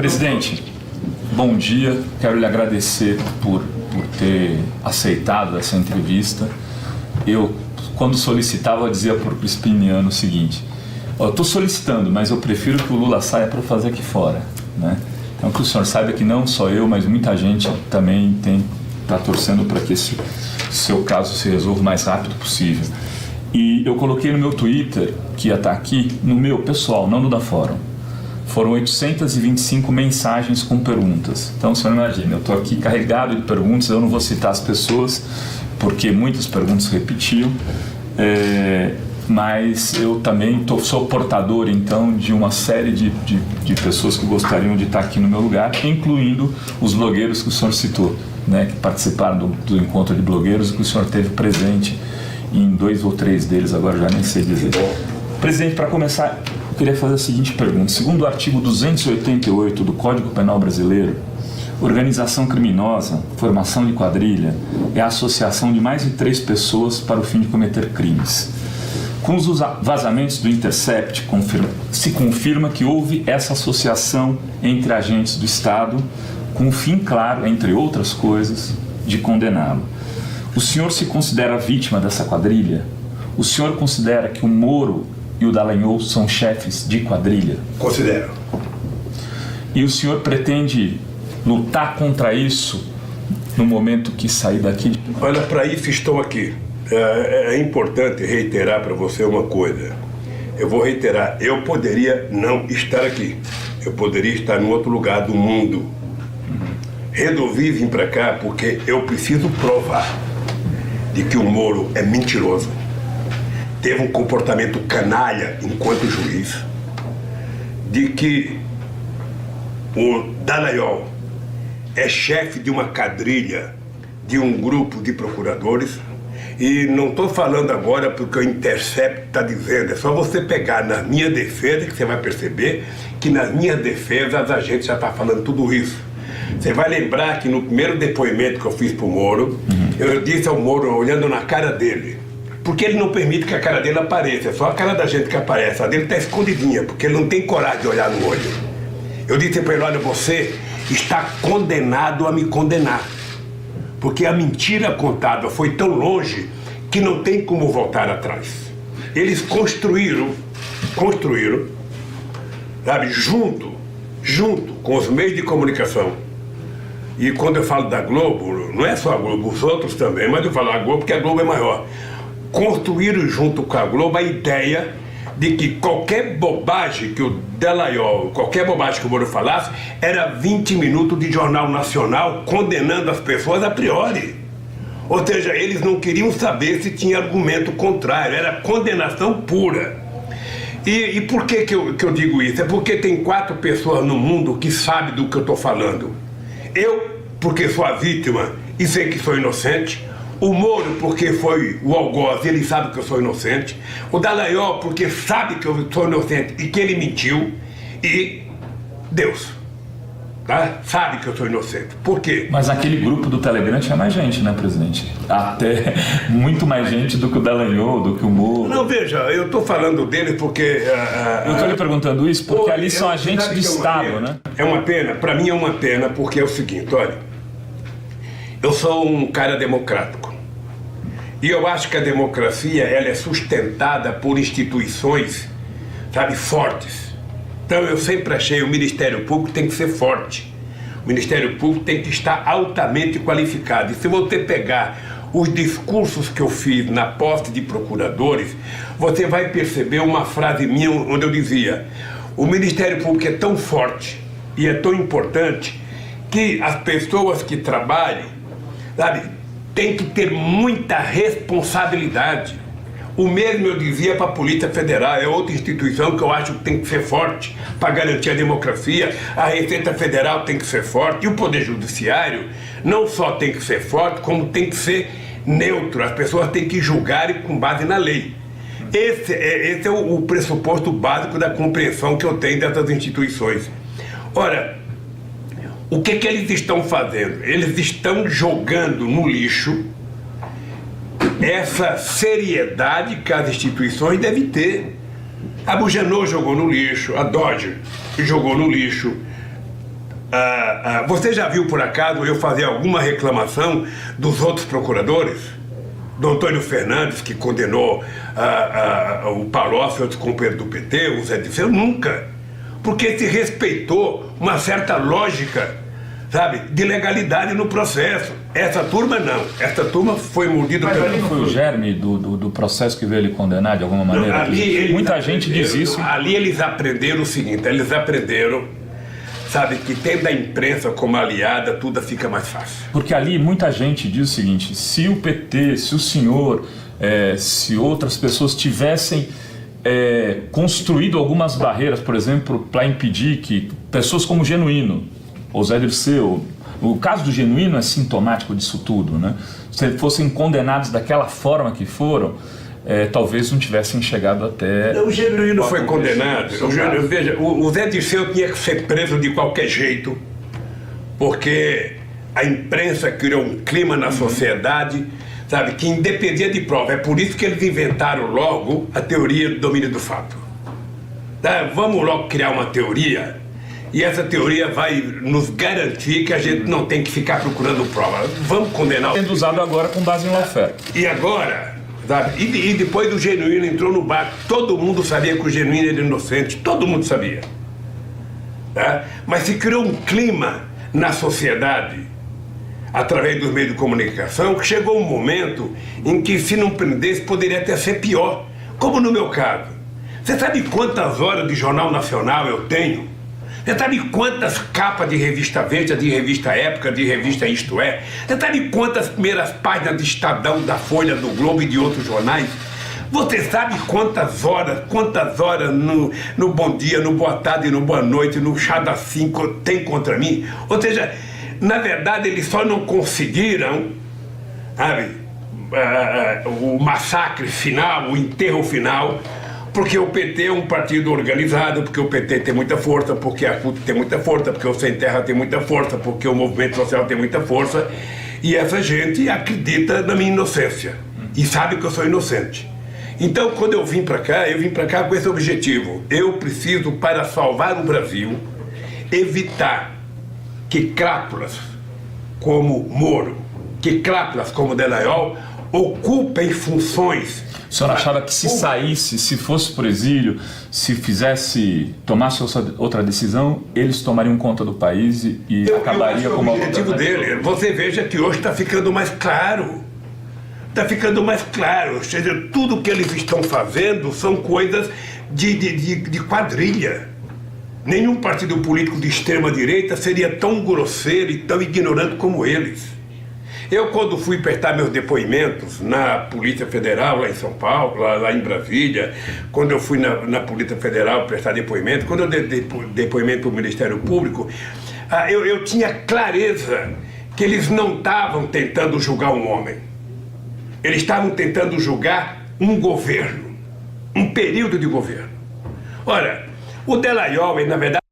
Presidente, bom dia. Quero lhe agradecer por ter aceitado essa entrevista. Eu, quando solicitava, dizia para o Crispiniano o seguinte: eu estou solicitando, mas eu prefiro que o Lula saia para fazer aqui fora, né? Então, que o senhor saiba que não só eu, mas muita gente também está torcendo para que esse seu caso se resolva o mais rápido possível. E eu coloquei no meu Twitter, que ia estar aqui, no meu pessoal, não no da Fórum. Foram 825 mensagens com perguntas. Então, o senhor imagina, eu estou aqui carregado de perguntas, eu não vou citar as pessoas, porque muitas perguntas repetiam, mas eu também sou portador, então, de uma série de pessoas que gostariam de estar aqui no meu lugar, incluindo os blogueiros que o senhor citou, né, que participaram do encontro de blogueiros e que o senhor teve presente em 2 ou 3 deles, agora já nem sei dizer. Presidente, para começar, eu queria fazer a seguinte pergunta. Segundo o artigo 288 do Código Penal Brasileiro, organização criminosa, formação de quadrilha, é a associação de mais de 3 pessoas para o fim de cometer crimes. Com os vazamentos do Intercept, se confirma que houve essa associação entre agentes do Estado, com o fim claro, entre outras coisas, de condená-lo. O senhor se considera vítima dessa quadrilha? O senhor considera que o Moro e o Dallagnol são chefes de quadrilha? Considero. E o senhor pretende lutar contra isso no momento que sair daqui? Olha, para isso estou aqui. É importante reiterar para você uma coisa. Eu vou reiterar, eu poderia não estar aqui. Eu poderia estar em outro lugar do mundo. Resolvi vir para cá porque eu preciso provar de que o Moro é mentiroso, teve um comportamento canalha enquanto juiz, de que o Dallagnol é chefe de uma quadrilha, de um grupo de procuradores, e não estou falando agora porque o Intercept está dizendo, é só você pegar na minha defesa que você vai perceber que nas minhas defesas a gente já está falando tudo isso. Você vai lembrar que no primeiro depoimento que eu fiz para o Moro, eu disse ao Moro, olhando na cara dele, porque ele não permite que a cara dele apareça, é só a cara da gente que aparece, a dele está escondidinha, porque ele não tem coragem de olhar no olho. Eu disse para ele, olha, você está condenado a me condenar, porque a mentira contada foi tão longe que não tem como voltar atrás. Eles construíram, sabe, junto com os meios de comunicação. E quando eu falo da Globo, não é só a Globo, os outros também, mas eu falo a Globo porque a Globo é maior. Construíram junto com a Globo a ideia de que qualquer bobagem que o Dallagnol, qualquer bobagem que o Moro falasse, era 20 minutos de jornal nacional condenando as pessoas a priori. Ou seja, eles não queriam saber se tinha argumento contrário, era condenação pura. E por que eu digo isso? É porque tem 4 pessoas no mundo que sabem do que eu estou falando. Eu, porque sou a vítima e sei que sou inocente. O Moro, porque foi o algoz, ele sabe que eu sou inocente. O Dallagnol, porque sabe que eu sou inocente e que ele mentiu. E Deus, tá? Sabe que eu sou inocente. Por quê? Mas aquele grupo do Telegram tinha mais gente, né, presidente? Até muito mais gente do que o Dallagnol, do que o Moro. Não, veja, eu estou falando dele porque... eu estou lhe perguntando isso porque ali são agentes do Estado, né? É uma pena, para mim é uma pena, porque é o seguinte, olha, eu sou um cara democrático. E eu acho que a democracia, ela é sustentada por instituições, sabe, fortes. Então eu sempre achei o Ministério Público tem que ser forte. O Ministério Público tem que estar altamente qualificado. E se você pegar os discursos que eu fiz na posse de procuradores, você vai perceber uma frase minha onde eu dizia: o Ministério Público é tão forte e é tão importante que as pessoas que trabalham, sabe, tem que ter muita responsabilidade. O mesmo eu dizia para a Polícia Federal, é outra instituição que eu acho que tem que ser forte para garantir a democracia. A Receita Federal tem que ser forte e o Poder Judiciário não só tem que ser forte, como tem que ser neutro. As pessoas têm que julgar com base na lei. Esse é o pressuposto básico da compreensão que eu tenho dessas instituições. Ora, o que eles estão fazendo? Eles estão jogando no lixo essa seriedade que as instituições devem ter. A Bugenor jogou no lixo, a Dodge jogou no lixo, Você já viu, por acaso, eu fazer alguma reclamação dos outros procuradores? Do Antônio Fernandes, que condenou o Palocci, outros companheiros do PT, o Zé Dirceu? Nunca. Porque se respeitou uma certa lógica, sabe, de legalidade no processo. Essa turma não. Essa turma foi mordida pelo... Mas ali não foi o germe do processo que veio ele condenar, de alguma maneira? Não, muita gente diz isso. Ali eles aprenderam o seguinte, eles aprenderam, sabe, que tendo a imprensa como aliada, tudo fica mais fácil. Porque ali muita gente diz o seguinte, se o PT, se o senhor, se outras pessoas tivessem construído algumas barreiras, por exemplo, para impedir que pessoas como o Genuíno, ou Zé Dirceu, o caso do Genuíno é sintomático disso tudo, né? Se fossem condenados daquela forma que foram, talvez não tivessem chegado até... O Genuíno foi condenado. Veja, o Zé Dirceu tinha que ser preso de qualquer jeito, porque a imprensa criou um clima na sociedade, sabe, que independia de prova. É por isso que eles inventaram logo a teoria do domínio do fato. Tá? Vamos logo criar uma teoria, e essa teoria vai nos garantir que a gente não tem que ficar procurando prova. Vamos condenar... Sendo usado agora com base em lawfare. E agora, sabe, e depois o Genuíno entrou no barco, todo mundo sabia que o Genuíno era inocente, todo mundo sabia. Tá? Mas se criou um clima na sociedade, através dos meios de comunicação, que chegou um momento em que, se não prendesse, poderia até ser pior. Como no meu caso. Você sabe quantas horas de Jornal Nacional eu tenho? Você sabe quantas capas de revista Veja, de revista Época, de revista Isto É? Você sabe quantas primeiras páginas de Estadão, da Folha, do Globo e de outros jornais? Você sabe quantas horas no Bom Dia, no Boa Tarde, no Boa Noite, no Chá das 5 tem contra mim? Ou seja, na verdade, eles só não conseguiram, sabe, o massacre final, o enterro final, porque o PT é um partido organizado, porque o PT tem muita força, porque a CUT tem muita força, porque o Sem Terra tem muita força, porque o movimento social tem muita força, e essa gente acredita na minha inocência e sabe que eu sou inocente. Então, quando eu vim para cá com esse objetivo. Eu preciso, para salvar o Brasil, evitar que crápulas como Moro, que crápulas como Dallagnol ocupem funções. O senhor achava que se saísse, se fosse por exílio, se tomasse outra decisão, eles tomariam conta do país e acabaria como o objetivo dele. Você veja que hoje está ficando mais claro. Está ficando mais claro. Ou seja, tudo que eles estão fazendo são coisas de quadrilha. Nenhum partido político de extrema-direita seria tão grosseiro e tão ignorante como eles. Eu, quando fui prestar meus depoimentos na Polícia Federal, lá em São Paulo, lá em Brasília, quando eu fui na Polícia Federal prestar depoimento, quando eu dei depoimento para o Ministério Público, eu tinha clareza que eles não estavam tentando julgar um homem. Eles estavam tentando julgar um governo, um período de governo. Ora, o Dallagnol, na verdade,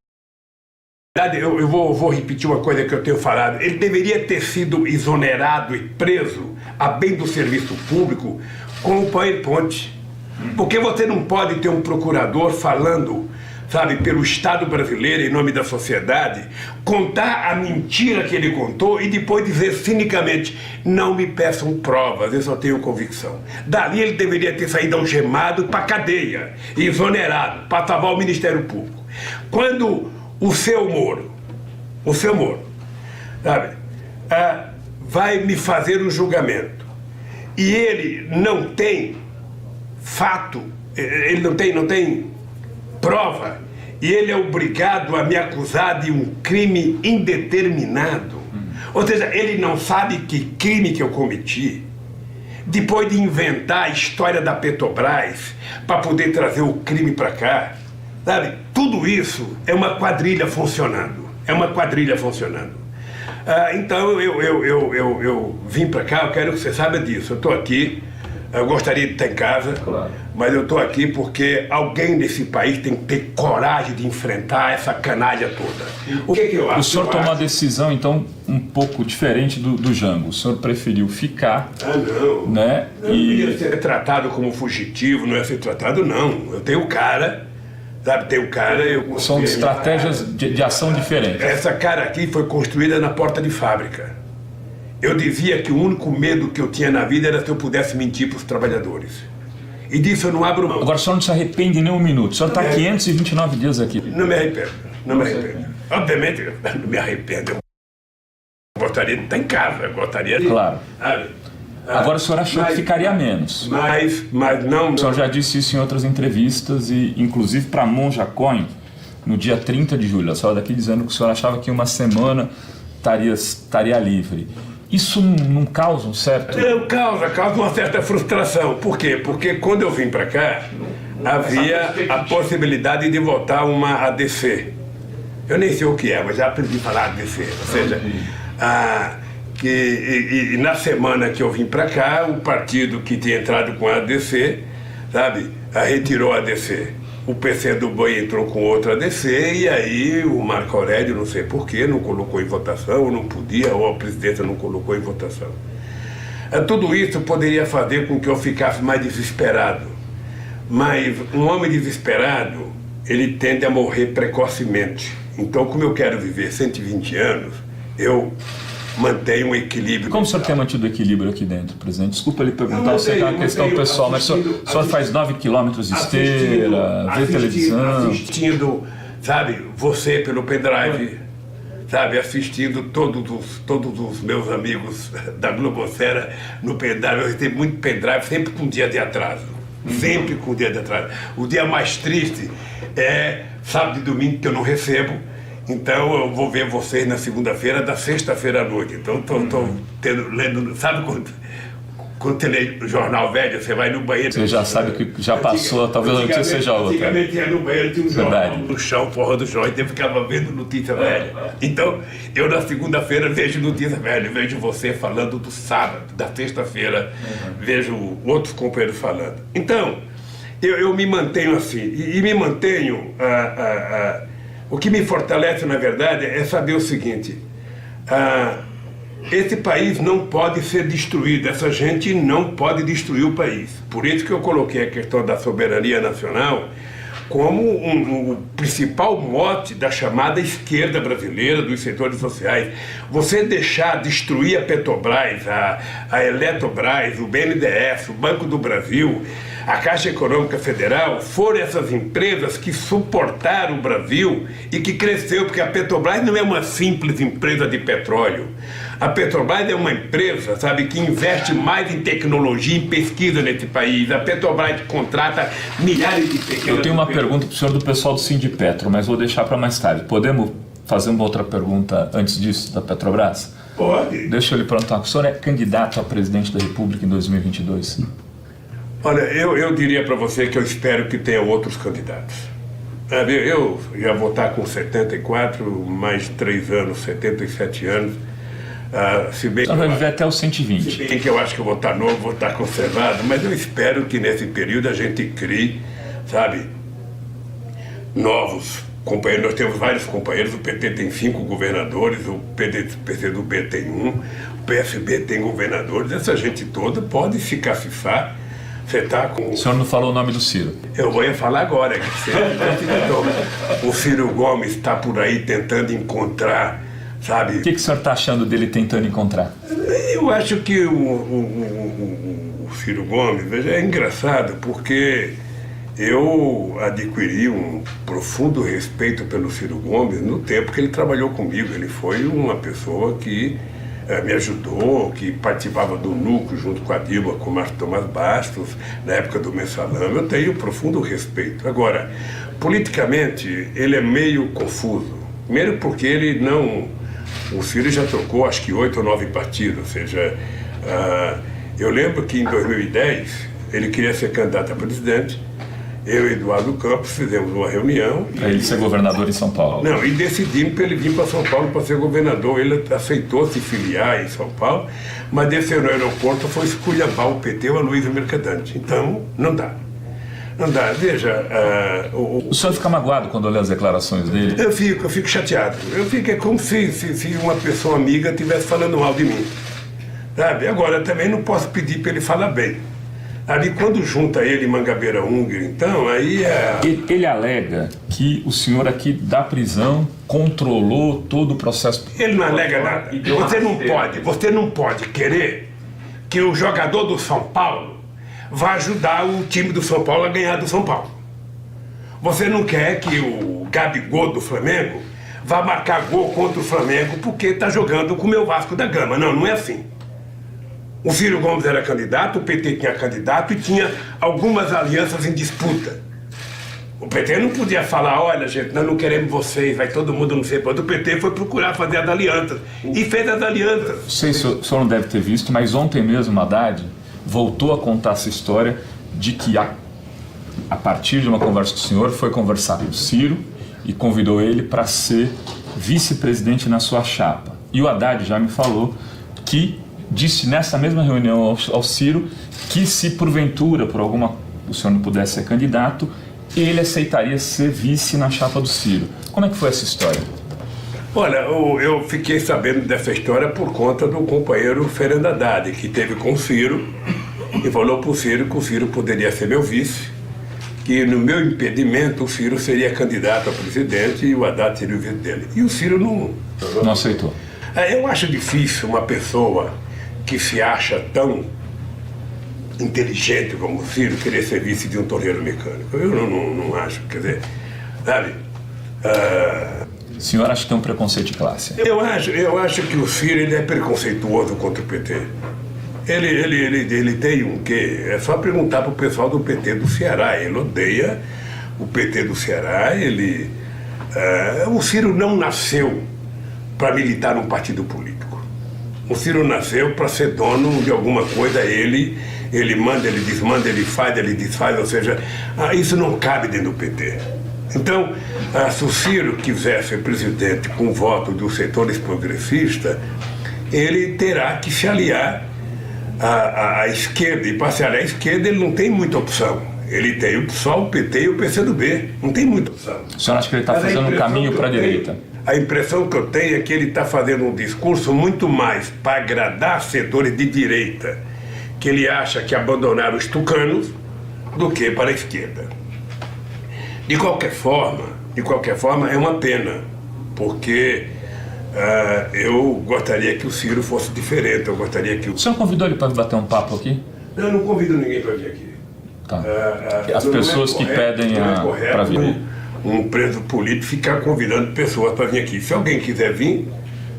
eu vou repetir uma coisa que eu tenho falado. Ele deveria ter sido exonerado e preso a bem do serviço público com o PowerPoint. Porque você não pode ter um procurador falando, sabe, pelo Estado brasileiro, em nome da sociedade, contar a mentira que ele contou e depois dizer cinicamente: não me peçam provas, eu só tenho convicção. Dali ele deveria ter saído algemado para a cadeia, exonerado, para salvar o Ministério Público. Quando o seu Moro, sabe, vai me fazer um julgamento e ele não tem fato, ele não tem prova, e ele é obrigado a me acusar de um crime indeterminado. Ou seja, ele não sabe que crime que eu cometi, depois de inventar a história da Petrobras para poder trazer o crime para cá. Sabe, tudo isso é uma quadrilha funcionando. Então eu vim para cá, eu quero que você saiba disso. Eu estou aqui, eu gostaria de estar em casa, claro, mas eu estou aqui porque alguém nesse país tem que ter coragem de enfrentar essa canalha toda. O que eu acho? O senhor tomou uma decisão, então, um pouco diferente do Jango. O senhor preferiu ficar... não. Né? Não ia ser tratado como fugitivo, não ia ser tratado, não. Eu tenho cara... Sabe, tem um cara... São estratégias de ação diferentes. Essa cara aqui foi construída na porta de fábrica. Eu dizia que o único medo que eu tinha na vida era se eu pudesse mentir para os trabalhadores. E disso eu não abro mão. Agora o senhor não se arrepende nem um minuto. O senhor está 529 dias aqui. Não me arrependo, não me arrependo. Obviamente, eu não me arrependo. Eu gostaria de estar em casa, eu gostaria de... Claro. Agora o senhor achou que ficaria menos. Mas não... O senhor já disse isso em outras entrevistas, e inclusive para Monja Coin, no dia 30 de julho. A senhora daqui dizendo que o senhor achava que uma semana estaria livre. Isso não causa um certo... Causa uma certa frustração. Por quê? Porque quando eu vim para cá, havia a possibilidade de votar uma ADC. Eu nem sei o que é, mas já aprendi a falar ADC. Ou seja, e na semana que eu vim para cá, o partido que tinha entrado com a ADC, sabe, retirou a ADC. O PCdoB entrou com outra ADC e aí o Marco Aurélio, não sei porquê, não colocou em votação, ou não podia, ou a presidência não colocou em votação. Tudo isso poderia fazer com que eu ficasse mais desesperado. Mas um homem desesperado, ele tende a morrer precocemente. Então, como eu quero viver 120 anos, eu mantenho um equilíbrio. Como o senhor tem mantido o equilíbrio aqui dentro, presidente? Desculpa lhe perguntar, eu sei que é uma questão pessoal, mas o senhor faz 9 quilômetros de esteira, vê televisão... Assistindo, sabe, você pelo pendrive, sabe, assistindo todos os meus amigos da Globosfera no pendrive. Eu recebo muito pendrive, sempre com um dia de atraso. Sempre com um dia de atraso. O dia mais triste é sábado e domingo, que eu não recebo. Então eu vou ver vocês na segunda-feira, da sexta-feira à noite. Então estou lendo, sabe quando você lê o jornal velho, você vai no banheiro... Você já sabe que já passou, talvez a notícia seja outra. Antigamente ia no banheiro, tinha um jornal no chão, porra do chão, e eu ficava vendo notícia velha. Então eu na segunda-feira vejo notícia velha, vejo você falando do sábado, da sexta-feira, vejo outros companheiros falando. Então, eu me mantenho assim, e me mantenho... O que me fortalece, na verdade, é saber o seguinte: esse país não pode ser destruído, essa gente não pode destruir o país. Por isso que eu coloquei a questão da soberania nacional como o principal mote da chamada esquerda brasileira, dos setores sociais. Você deixar destruir a Petrobras, a Eletrobras, o BNDES, o Banco do Brasil, a Caixa Econômica Federal, foram essas empresas que suportaram o Brasil e que cresceu, porque a Petrobras não é uma simples empresa de petróleo. A Petrobras é uma empresa, sabe, que investe mais em tecnologia, em pesquisa nesse país. A Petrobras contrata milhares de pequenas... Eu tenho uma pergunta para o senhor do pessoal do Sindipetro, mas vou deixar para mais tarde. Podemos fazer uma outra pergunta antes disso, da Petrobras? Pode. Deixa eu lhe perguntar, o senhor é candidato a presidente da República em 2022? Olha, eu diria para você que eu espero que tenha outros candidatos. Eu já vou estar com 74, mais 3 anos, 77 anos. Se bem Então vai viver até os 120. Se bem que eu acho que eu vou estar novo, vou estar conservado, mas eu espero que nesse período a gente crie, sabe, novos companheiros. Nós temos vários companheiros, o PT tem 5 governadores, o PCdoB tem 1, o PSB tem governadores. Essa gente toda pode se cacifar. Você tá com... O senhor não falou o nome do Ciro. Eu vou falar agora. O Ciro Gomes está por aí tentando encontrar, sabe... O que o senhor está achando dele tentando encontrar? Eu acho que o Ciro Gomes, veja, é engraçado, porque eu adquiri um profundo respeito pelo Ciro Gomes no tempo que ele trabalhou comigo. Ele foi uma pessoa que me ajudou, que participava do núcleo junto com a Dilma, com o Márcio Tomás Bastos, na época do Mensalão. Eu tenho profundo respeito. Agora, politicamente, ele é meio confuso. Primeiro porque ele não... O Ciro já trocou, acho que 8 ou 9 partidos, ou seja, eu lembro que em 2010 ele queria ser candidato a presidente. Eu e Eduardo Campos fizemos uma reunião. Para ele ser governador em São Paulo. Não, e decidimos para ele vir para São Paulo para ser governador. Ele aceitou se filiar em São Paulo, mas desceu no aeroporto, foi esculhambar o PT ou a Luiza Mercadante. Então, não dá. Não dá. Veja... O senhor fica magoado quando lê as declarações dele? Eu fico chateado. É como se uma pessoa amiga estivesse falando mal de mim. Sabe? Agora, também não posso pedir para ele falar bem. Ali, quando junta ele e Mangabeira Unger, então, aí é... Ele alega que o senhor aqui da prisão controlou todo o processo. Ele não alega nada. Você não pode querer que o jogador do São Paulo vá ajudar o time do São Paulo a ganhar do São Paulo. Você não quer que o Gabigol do Flamengo vá marcar gol contra o Flamengo porque está jogando com o meu Vasco da Gama. Não, não é assim. O Ciro Gomes era candidato, o PT tinha candidato e tinha algumas alianças em disputa. O PT não podia falar, olha gente, nós não queremos vocês, vai todo mundo não sei quanto. O PT foi procurar fazer as alianças e fez as alianças. Não sei se o senhor não deve ter visto, mas ontem mesmo Haddad voltou a contar essa história de que a partir de uma conversa com o senhor foi conversar com o Ciro e convidou ele para ser vice-presidente na sua chapa. E o Haddad já me falou que disse nessa mesma reunião ao Ciro que se porventura, o senhor não pudesse ser candidato, ele aceitaria ser vice na chapa do Ciro. Como é que foi essa história? Olha, eu fiquei sabendo dessa história por conta do companheiro Fernando Haddad, que teve com o Ciro e falou para o Ciro que o Ciro poderia ser meu vice, que no meu impedimento o Ciro seria candidato a presidente e o Haddad seria o vice dele. E o Ciro não aceitou. Eu acho difícil uma pessoa que se acha tão inteligente como o Ciro querer ser vice de um torneiro mecânico. Eu não acho, quer dizer, sabe? O senhor acha que tem um preconceito de classe? Eu acho que o Ciro ele é preconceituoso contra o PT. Ele tem um quê? É só perguntar para o pessoal do PT do Ceará. Ele odeia o PT do Ceará. O Ciro não nasceu para militar num partido político. O Ciro nasceu para ser dono de alguma coisa. Ele manda, ele desmanda, ele faz, ele desfaz, ou seja, isso não cabe dentro do PT. Então, se o Ciro quiser ser presidente com o voto dos setores progressistas, ele terá que se aliar à esquerda. E para se aliar à esquerda, ele não tem muita opção. Ele tem só o PT e o PCdoB. Não tem muita opção. O senhor acha que ele está fazendo um caminho para a direita? A impressão que eu tenho é que ele está fazendo um discurso muito mais para agradar setores de direita, que ele acha que abandonaram os tucanos, do que para a esquerda. De qualquer forma, é uma pena, porque eu gostaria que o Ciro fosse diferente, eu gostaria que... O senhor convidou ele para bater um papo aqui? Não, eu não convido ninguém para vir aqui. Tá. As pessoas que pedem para vir. Um preso político ficar convidando pessoas para vir aqui. Se alguém quiser vir,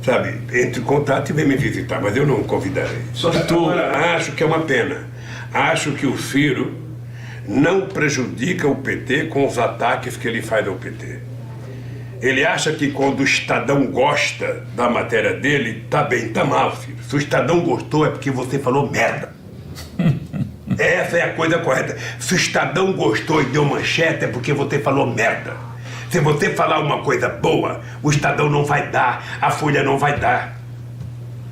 sabe, entre em contato e vem me visitar, mas eu não convidarei. Agora, acho que é uma pena. Acho que o Ciro não prejudica o PT com os ataques que ele faz ao PT. Ele acha que quando o Estadão gosta da matéria dele, tá bem, tá mal, Ciro. Se o Estadão gostou é porque você falou merda. Essa é a coisa correta. Se o Estadão gostou e deu manchete é porque você falou merda. Se você falar uma coisa boa, o Estadão não vai dar, a Folha não vai dar.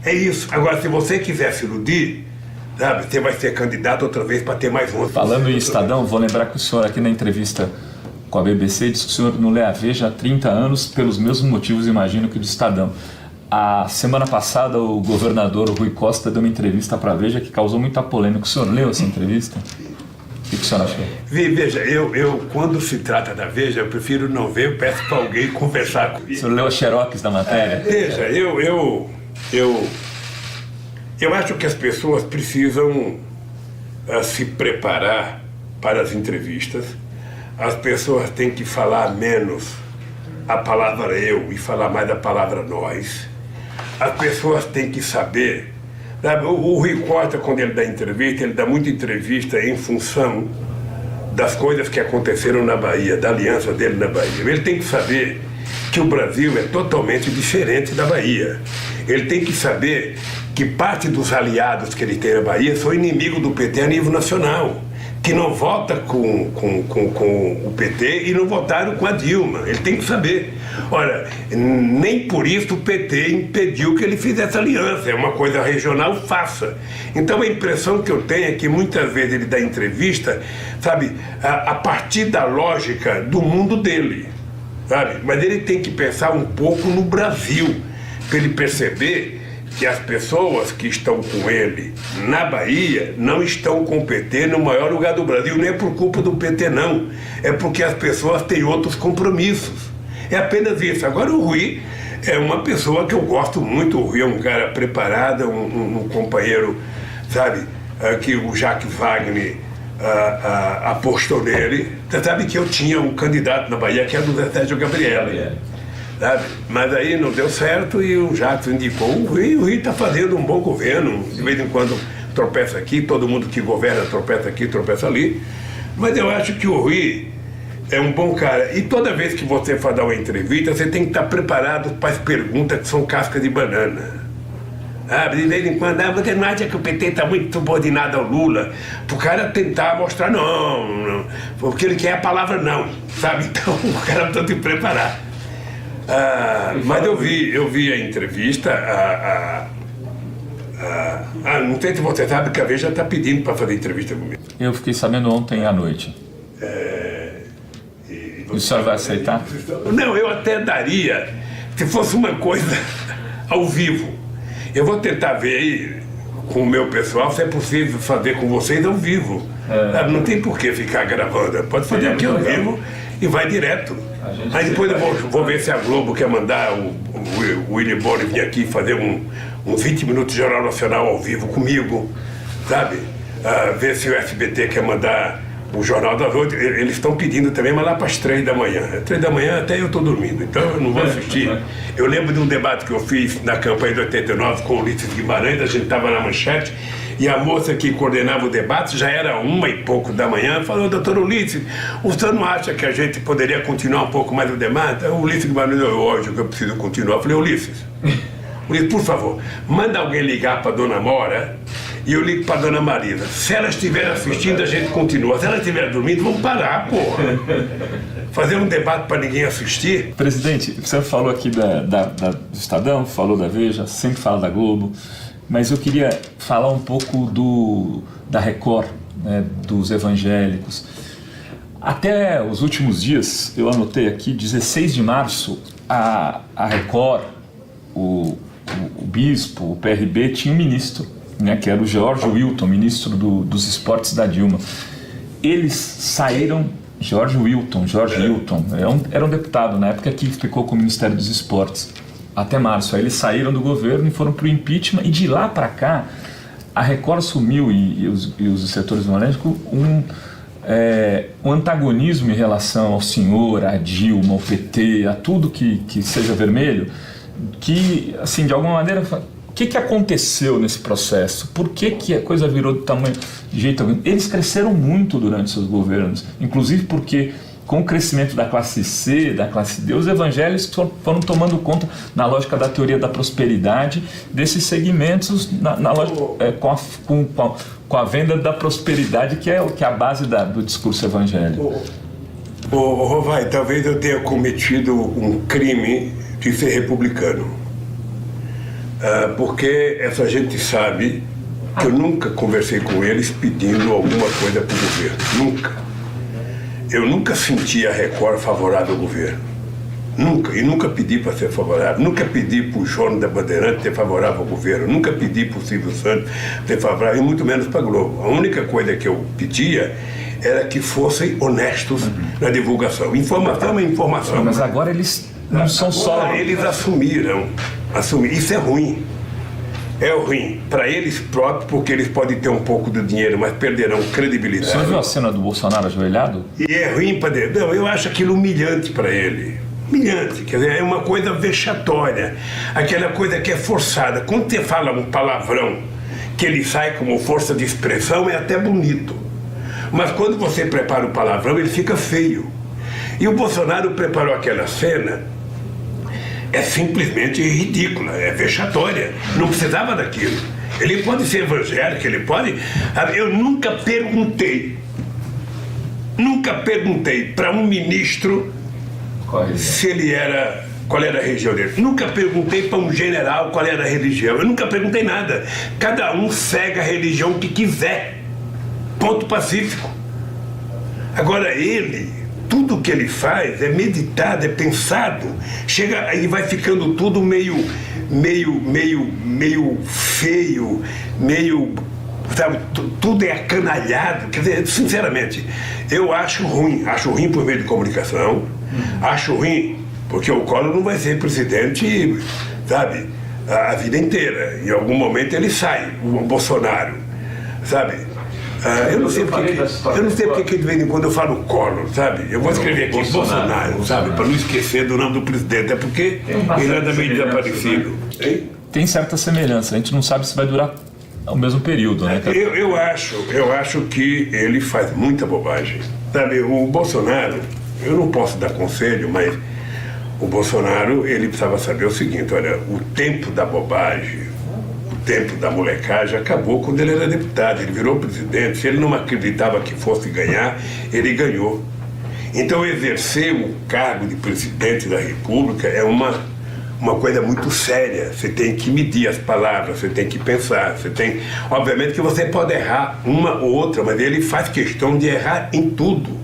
É isso. Agora, se você quiser se iludir, sabe, você vai ser candidato outra vez para ter mais 11%. Falando em Estadão, vou lembrar que o senhor aqui na entrevista com a BBC disse que o senhor não lê a Veja há 30 anos pelos mesmos motivos, imagino, que do Estadão. A semana passada, o governador Rui Costa deu uma entrevista para a Veja que causou muita polêmica. O senhor leu essa entrevista? O que o senhor achou? Veja, eu quando se trata da Veja, eu prefiro não ver, eu peço para alguém conversar comigo. O senhor leu a xerox da matéria? Veja, eu acho que as pessoas precisam se preparar para as entrevistas. As pessoas têm que falar menos a palavra eu e falar mais a palavra nós. As pessoas têm que saber, sabe? O Rui Costa, quando ele dá entrevista, ele dá muita entrevista em função das coisas que aconteceram na Bahia, da aliança dele na Bahia. Ele tem que saber que o Brasil é totalmente diferente da Bahia. Ele tem que saber que parte dos aliados que ele tem na Bahia são inimigos do PT a nível nacional, que não vota com o PT e não votaram com a Dilma. Ele tem que saber. Olha, nem por isso o PT impediu que ele fizesse aliança. É uma coisa regional, faça. Então a impressão que eu tenho é que muitas vezes ele dá entrevista, sabe, a partir da lógica do mundo dele, sabe? Mas ele tem que pensar um pouco no Brasil, para ele perceber que as pessoas que estão com ele na Bahia não estão com o PT no maior lugar do Brasil. Não é por culpa do PT, não. É porque as pessoas têm outros compromissos. É apenas isso. Agora, o Rui é uma pessoa que eu gosto muito. O Rui é um cara preparado, um companheiro, sabe, que o Jacques Wagner apostou nele. Você sabe que eu tinha um candidato na Bahia que era o Zé Sérgio Gabrielli. Sabe? Mas aí não deu certo e o Jacques indicou o Rui está fazendo um bom governo, de vez em quando tropeça aqui, todo mundo que governa tropeça aqui, tropeça ali, mas eu acho que o Rui é um bom cara, e toda vez que você for dar uma entrevista, você tem que estar preparado para as perguntas que são casca de banana. De vez em quando, você não acha que o PT está muito subordinado ao Lula? Para o cara tentar mostrar não, porque ele quer a palavra não, sabe? Então o cara precisa se preparar. Mas eu vi a entrevista, não sei se você sabe que a Veja está pedindo para fazer entrevista comigo. Eu fiquei sabendo ontem à noite. O senhor vai aceitar? Não, eu até daria, se fosse uma coisa ao vivo. Eu vou tentar ver aí com o meu pessoal se é possível fazer com vocês ao vivo. Não tem por que ficar gravando, pode fazer aqui ao vivo e vai direto. Aí depois eu vou ver se a Globo quer mandar o Willy Bonner vir aqui fazer uns 20 minutos de Jornal Nacional ao vivo comigo, sabe? Ver se o SBT quer mandar o Jornal das 8. Eles estão pedindo também, mas lá para as 3 da manhã. 3 da manhã até eu estou dormindo, então eu não vou assistir. Eu lembro de um debate que eu fiz na campanha de 89 com o Ulisses Guimarães, a gente estava na Manchete, e a moça que coordenava o debate, já era 1 e pouco da manhã, falou: doutor Ulisses, o senhor não acha que a gente poderia continuar um pouco mais o debate? O Ulisses Guimarães, lógico que eu preciso continuar. Eu falei: Ulisses, por favor, manda alguém ligar para a dona Mora e eu ligo para a dona Marisa. Se ela estiver assistindo, a gente continua. Se ela estiver dormindo, vamos parar, porra. Fazer um debate para ninguém assistir. Presidente, você falou aqui do Estadão, falou da Veja, sempre fala da Globo, mas eu queria falar um pouco da Record, né, dos evangélicos. Até os últimos dias, eu anotei aqui, 16 de março, a Record, o bispo, o PRB, tinha um ministro, né, que era o Jorge Wilton, ministro dos esportes da Dilma. Eles saíram, Jorge Wilton, era um deputado na época que ficou com o Ministério dos Esportes até março. Aí eles saíram do governo e foram para o impeachment, e de lá para cá a Record assumiu, e os setores jornalísticos, um antagonismo em relação ao senhor, à Dilma, ao PT, a tudo que seja vermelho, que, assim, de alguma maneira, o que aconteceu nesse processo? Por que a coisa virou de jeito algum? Eles cresceram muito durante seus governos, inclusive porque, com o crescimento da classe C, da classe D, os evangélicos foram tomando conta, na lógica da teoria da prosperidade, desses segmentos, na lógica, com a venda da prosperidade, que é a base do discurso evangélico. Rovai, talvez eu tenha cometido um crime de ser republicano. Porque essa gente sabe que eu nunca conversei com eles pedindo alguma coisa para o governo. Nunca. Eu nunca senti a Record favorável ao governo. Nunca. E nunca pedi para ser favorável. Nunca pedi para o João da Bandeirante ser favorável ao governo. Nunca pedi para o Silvio Santos ser favorável, e muito menos para a Globo. A única coisa que eu pedia era que fossem honestos na divulgação. Informação é informação. Mas agora eles não são só... Eles assumiram. Isso é ruim. É ruim para eles próprios, porque eles podem ter um pouco de dinheiro, mas perderão credibilidade. Você viu a cena do Bolsonaro ajoelhado? E é ruim para ele. Não, eu acho aquilo humilhante para ele. Humilhante, quer dizer, é uma coisa vexatória. Aquela coisa que é forçada. Quando você fala um palavrão que ele sai como força de expressão, é até bonito. Mas quando você prepara o palavrão, ele fica feio. E o Bolsonaro preparou aquela cena, é simplesmente ridícula, é vexatória. Não precisava daquilo. Ele pode ser evangélico, ele pode... Eu nunca perguntei para um ministro se ele era... qual era a religião dele. Nunca perguntei para um general qual era a religião. Eu nunca perguntei nada. Cada um segue a religião que quiser. Ponto pacífico. Agora ele tudo que ele faz é meditado, é pensado. Chega aí, vai ficando tudo meio feio, meio, sabe, tudo é acanalhado. Quer dizer, sinceramente, eu acho ruim por meio de comunicação, acho ruim porque o Collor não vai ser presidente, sabe, a vida inteira. Em algum momento ele sai, o Bolsonaro, sabe? Eu não sei porque de vez em quando eu falo Collor, sabe? Eu vou escrever aqui Bolsonaro, sabe? Para não esquecer do nome do presidente, é porque ele anda meio desaparecido. Tem certa semelhança, a gente não sabe se vai durar o mesmo período, né? Eu acho que ele faz muita bobagem. Sabe, o Bolsonaro, eu não posso dar conselho, mas o Bolsonaro, ele precisava saber o seguinte, olha, o tempo da bobagem, o tempo da molecagem acabou quando ele era deputado, ele virou presidente. Se ele não acreditava que fosse ganhar, ele ganhou. Então exercer o cargo de presidente da República é uma coisa muito séria. Você tem que medir as palavras, você tem que pensar, obviamente que você pode errar uma ou outra, mas ele faz questão de errar em tudo.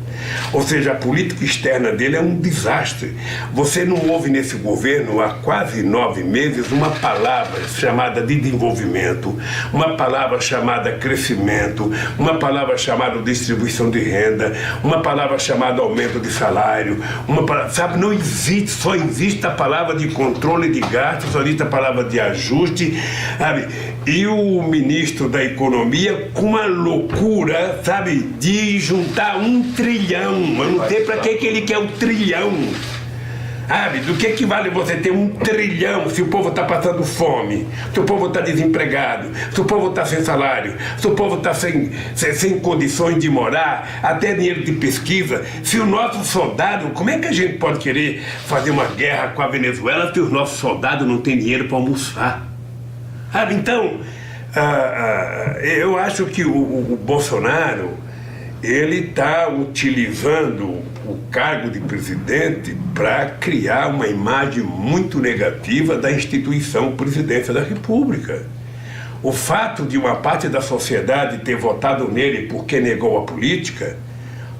Ou seja, a política externa dele é um desastre. Você não ouve nesse governo há quase 9 meses uma palavra chamada de desenvolvimento, uma palavra chamada crescimento, uma palavra chamada distribuição de renda, uma palavra chamada aumento de salário, sabe, não existe, só existe a palavra de controle de gastos, só existe a palavra de ajuste, sabe? E o ministro da Economia com uma loucura, sabe, de juntar 1 trilhão. Eu não sei para que ele quer 1 trilhão. Sabe, do que vale você ter 1 trilhão se o povo está passando fome, se o povo está desempregado, se o povo está sem salário, se o povo está sem condições de morar, até dinheiro de pesquisa. Se o nosso soldado, como é que a gente pode querer fazer uma guerra com a Venezuela se os nossos soldados não têm dinheiro para almoçar? Sabe, então, eu acho que o Bolsonaro, ele está utilizando o cargo de presidente para criar uma imagem muito negativa da instituição Presidência da República. O fato de uma parte da sociedade ter votado nele porque negou a política,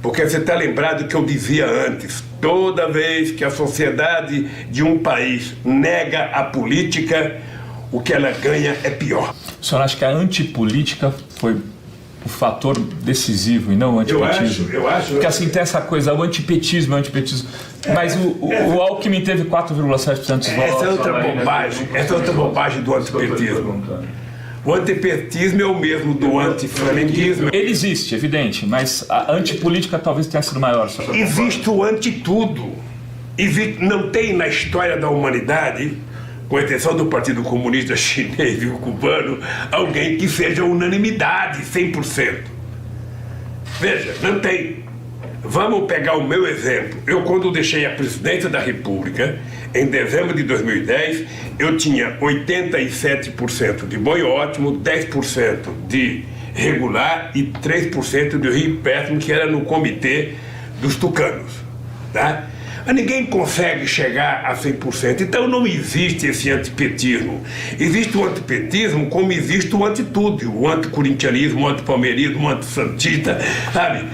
porque você está lembrado que eu dizia antes, toda vez que a sociedade de um país nega a política, o que ela ganha é pior. O senhor acha que a antipolítica foi o fator decisivo e não o antipetismo? Eu acho. Porque assim tem essa coisa, o antipetismo. Mas o Alckmin teve 4,7% dos votos. Essa é outra bobagem do antipetismo. O antipetismo é o mesmo do antiflamenguismo. Ele existe, evidente, mas a antipolítica talvez tenha sido maior. Existe o antitudo. Não tem na história da humanidade, com exceção do Partido Comunista Chinês e o cubano, alguém que seja unanimidade, 100%. Veja, não tem. Vamos pegar o meu exemplo. Eu, quando deixei a presidência da República, em dezembro de 2010, eu tinha 87% de bom e ótimo, 10% de regular e 3% de rio péssimo, que era no comitê dos tucanos, tá? Mas ninguém consegue chegar a 100%. Então não existe esse antipetismo. Existe o antipetismo como existe o antitudo, o anticorintianismo, o antipalmeirismo, o antisantista, sabe?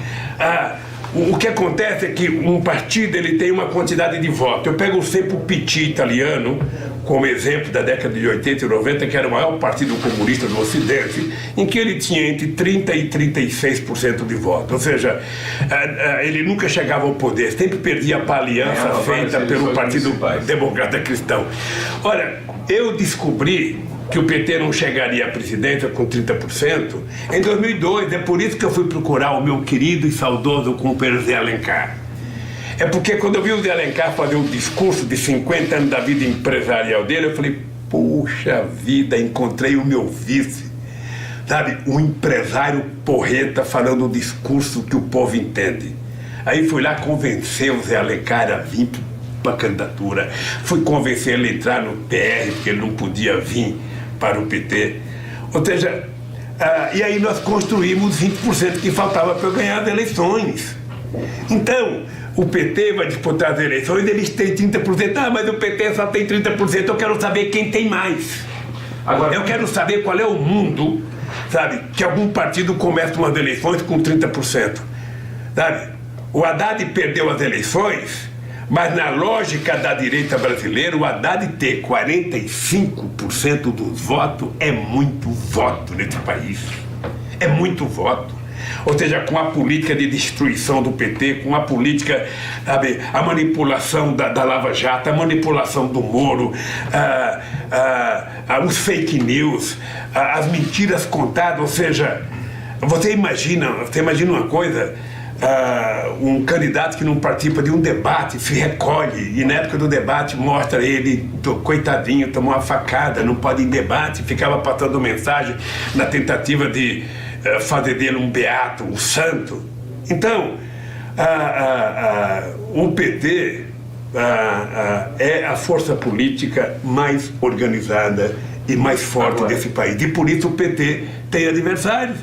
O que acontece é que um partido ele tem uma quantidade de votos. Eu pego sempre o PT italiano como exemplo da década de 80 e 90, que era o maior partido comunista do Ocidente, em que ele tinha entre 30% e 36% de votos. Ou seja, ele nunca chegava ao poder, sempre perdia para a aliança feita pelo Partido Democrata Cristão. Ora, eu descobri que o PT não chegaria à presidência com 30% em 2002. É por isso que eu fui procurar o meu querido e saudoso companheiro Zé Alencar. É porque quando eu vi o Zé Alencar fazer o discurso de 50 anos da vida empresarial dele, eu falei, puxa vida, encontrei o meu vice. Sabe, um empresário porreta falando o discurso que o povo entende. Aí fui lá convencer o Zé Alencar a vir para a candidatura. Fui convencer ele a entrar no PR, porque ele não podia vir para o PT. Ou seja, e aí nós construímos 20% que faltava para eu ganhar as eleições. Então, o PT vai disputar as eleições, eles têm 30%. Ah, mas o PT só tem 30%, eu quero saber quem tem mais. Agora, eu quero saber qual é o mundo, sabe, que algum partido começa umas eleições com 30%. Sabe? O Haddad perdeu as eleições, mas na lógica da direita brasileira, o Haddad ter 45% dos votos é muito voto nesse país. É muito voto. Ou seja, com a política de destruição do PT, com a política, sabe, a manipulação da Lava Jato, a manipulação do Moro, os fake news, as mentiras contadas, ou seja, você imagina uma coisa, um candidato que não participa de um debate se recolhe e na época do debate mostra ele, coitadinho, tomou uma facada, não pode ir em debate, ficava passando mensagem na tentativa de fazer dele um beato, um santo. Então, o PT é a força política mais organizada e mais forte desse país. E por isso o PT tem adversários.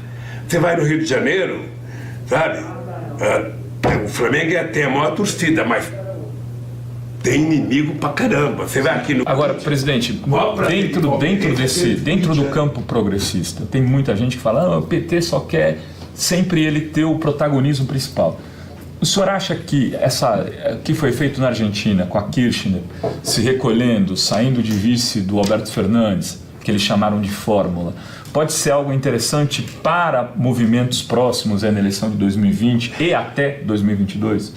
Você vai no Rio de Janeiro, sabe? O Flamengo tem a maior torcida, mas tem inimigo pra caramba. Você vai aqui no... Agora, presidente, dentro do campo progressista, tem muita gente que fala, o PT só quer sempre ele ter o protagonismo principal. O senhor acha que que foi feito na Argentina, com a Kirchner, se recolhendo, saindo de vice do Alberto Fernandes, que eles chamaram de fórmula, pode ser algo interessante para movimentos próximos na eleição de 2020 e até 2022,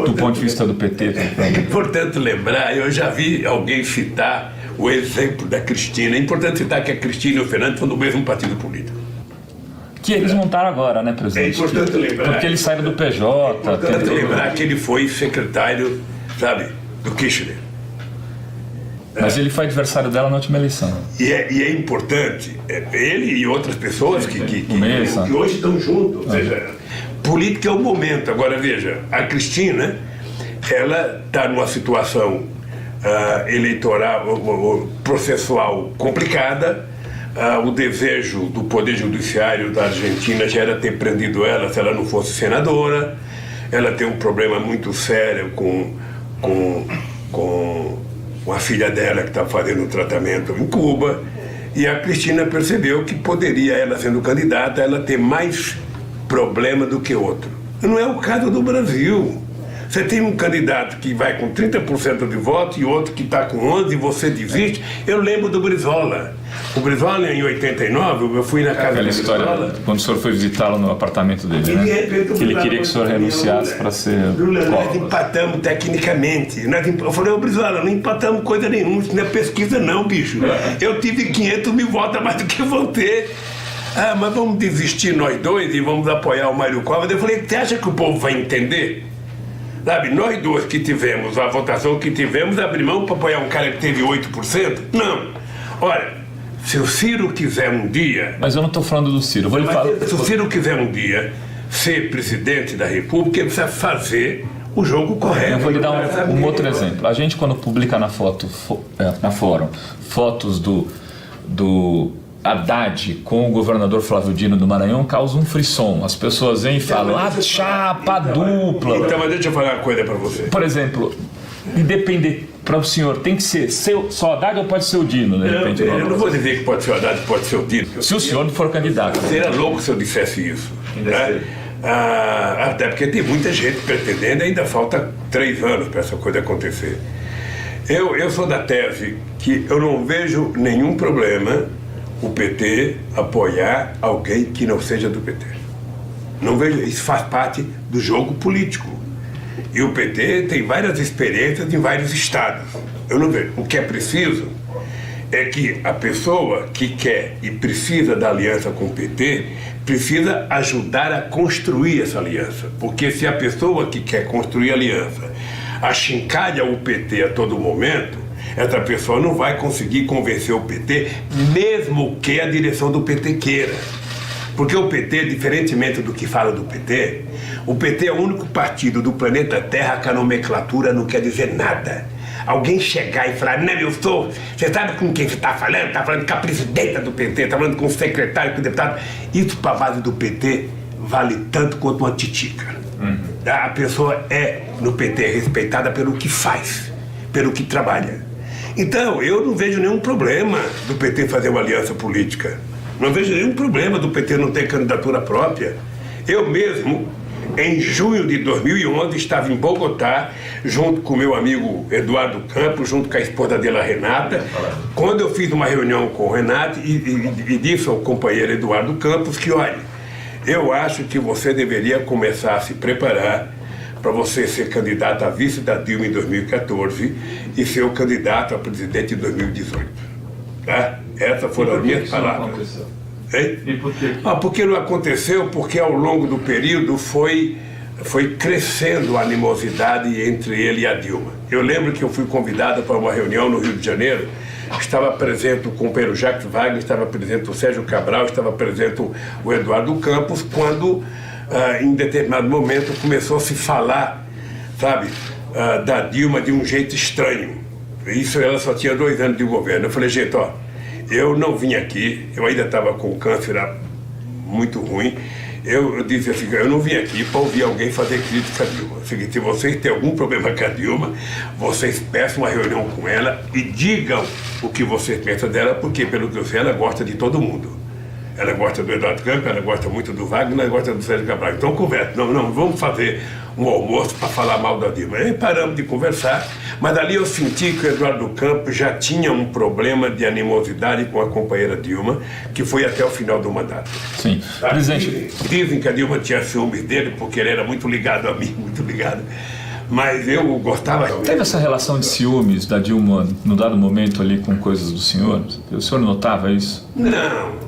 do ponto de vista do PT? É importante lembrar, eu já vi alguém citar o exemplo da Cristina. É importante citar que a Cristina e o Fernando são do mesmo partido político. Que eles montaram agora, né, presidente? É importante lembrar. Porque eles saíram do PJ. É importante lembrar que ele foi secretário, sabe, do Kirchner. Mas ele foi adversário dela na última eleição. E é importante, ele e outras pessoas que hoje estão juntos. Ou seja, política é o momento. Agora, veja, a Cristina, ela está numa situação eleitoral, processual complicada. O desejo do Poder Judiciário da Argentina já era ter prendido ela se ela não fosse senadora. Ela tem um problema muito sério com a filha dela que está fazendo um tratamento em Cuba, e a Cristina percebeu que poderia, ela sendo candidata, ela ter mais problema do que outro. Não é o caso do Brasil. Você tem um candidato que vai com 30% de voto e outro que está com 11% e você desiste. Eu lembro do Brizola. O Brizola, em 89, eu fui na casa do Brizola. Quando o senhor foi visitá-lo no apartamento dele, né? Que ele queria que o senhor renunciasse para ser... Nós empatamos tecnicamente. Eu falei, ô Brizola, não empatamos coisa nenhuma, isso não é pesquisa não, bicho. Eu tive 500 mil votos a mais do que você. Mas vamos desistir nós dois e vamos apoiar o Mário Covas. Eu falei, você acha que o povo vai entender? Sabe, nós dois que tivemos, a votação que tivemos, abrir mão para apoiar um cara que teve 8%? Não. Olha, se o Ciro quiser um dia... Mas eu não estou falando do Ciro. Se o Ciro quiser um dia ser presidente da República, ele precisa fazer o jogo correto. Eu vou lhe dar um outro exemplo. A gente, quando publica na Fórum fotos do Haddad com o governador Flávio Dino do Maranhão, causa um frisson. As pessoas vêm e falam, chapa dupla. Então, mas deixa eu falar uma coisa para você. Por exemplo, depender para o senhor, tem que ser só Haddad ou pode ser o Dino? De repente, eu não vou dizer que pode ser o Haddad, pode ser o Dino. Se o senhor não for candidato. Seria louco se eu dissesse isso. Né? Até porque tem muita gente pretendendo, ainda falta 3 anos para essa coisa acontecer. Eu sou da tese que eu não vejo nenhum problema o PT apoiar alguém que não seja do PT. Não vejo, isso faz parte do jogo político. E o PT tem várias experiências em vários estados. Eu não vejo. O que é preciso é que a pessoa que quer e precisa da aliança com o PT precisa ajudar a construir essa aliança. Porque se a pessoa que quer construir a aliança achincalha o PT a todo momento, essa pessoa não vai conseguir convencer o PT, mesmo que a direção do PT queira. Porque o PT, diferentemente do que fala do PT, o PT é o único partido do planeta Terra que a nomenclatura não quer dizer nada. Alguém chegar e falar, não, eu sou... Você sabe com quem você está falando? Está falando com a presidenta do PT, está falando com o secretário, com o deputado. Isso, para a base do PT, vale tanto quanto uma titica. A pessoa é, no PT, respeitada pelo que faz, pelo que trabalha. Então, eu não vejo nenhum problema do PT fazer uma aliança política. Não vejo nenhum problema do PT não ter candidatura própria. Eu mesmo, Em junho de 2011, estava em Bogotá, junto com meu amigo Eduardo Campos, junto com a esposa dele, a Renata. Quando eu fiz uma reunião com o Renato e disse ao companheiro Eduardo Campos que, olha, eu acho que você deveria começar a se preparar para você ser candidato a vice da Dilma em 2014 e ser o candidato a presidente em 2018. Tá? Essas foram as minhas palavras. Hein? E por quê? Porque não aconteceu, porque ao longo do período foi crescendo a animosidade entre ele e a Dilma. Eu lembro que eu fui convidado para uma reunião no Rio de Janeiro, estava presente o companheiro Jacques Wagner, estava presente o Sérgio Cabral, estava presente o Eduardo Campos, quando em determinado momento começou a se falar, sabe, da Dilma de um jeito estranho. Isso, ela só tinha 2 anos de governo. Eu falei, gente, ó, eu não vim aqui, eu ainda estava com câncer muito ruim. Eu disse assim, eu não vim aqui para ouvir alguém fazer crítica a Dilma. Se vocês têm algum problema com a Dilma, vocês peçam uma reunião com ela e digam o que vocês pensam dela, porque, pelo que eu sei, ela gosta de todo mundo. Ela gosta do Eduardo Campos, ela gosta muito do Wagner, ela gosta do Sérgio Cabral. Então conversa, não, vamos fazer um almoço para falar mal da Dilma. Aí paramos de conversar, mas ali eu senti que o Eduardo Campos já tinha um problema de animosidade com a companheira Dilma, que foi até o final do mandato. Sim. Presidente... Dizem que a Dilma tinha ciúmes dele, porque ele era muito ligado a mim, muito ligado. Mas eu gostava... Teve essa relação de ciúmes da Dilma, no dado momento ali, com coisas do senhor? O senhor notava isso? Não.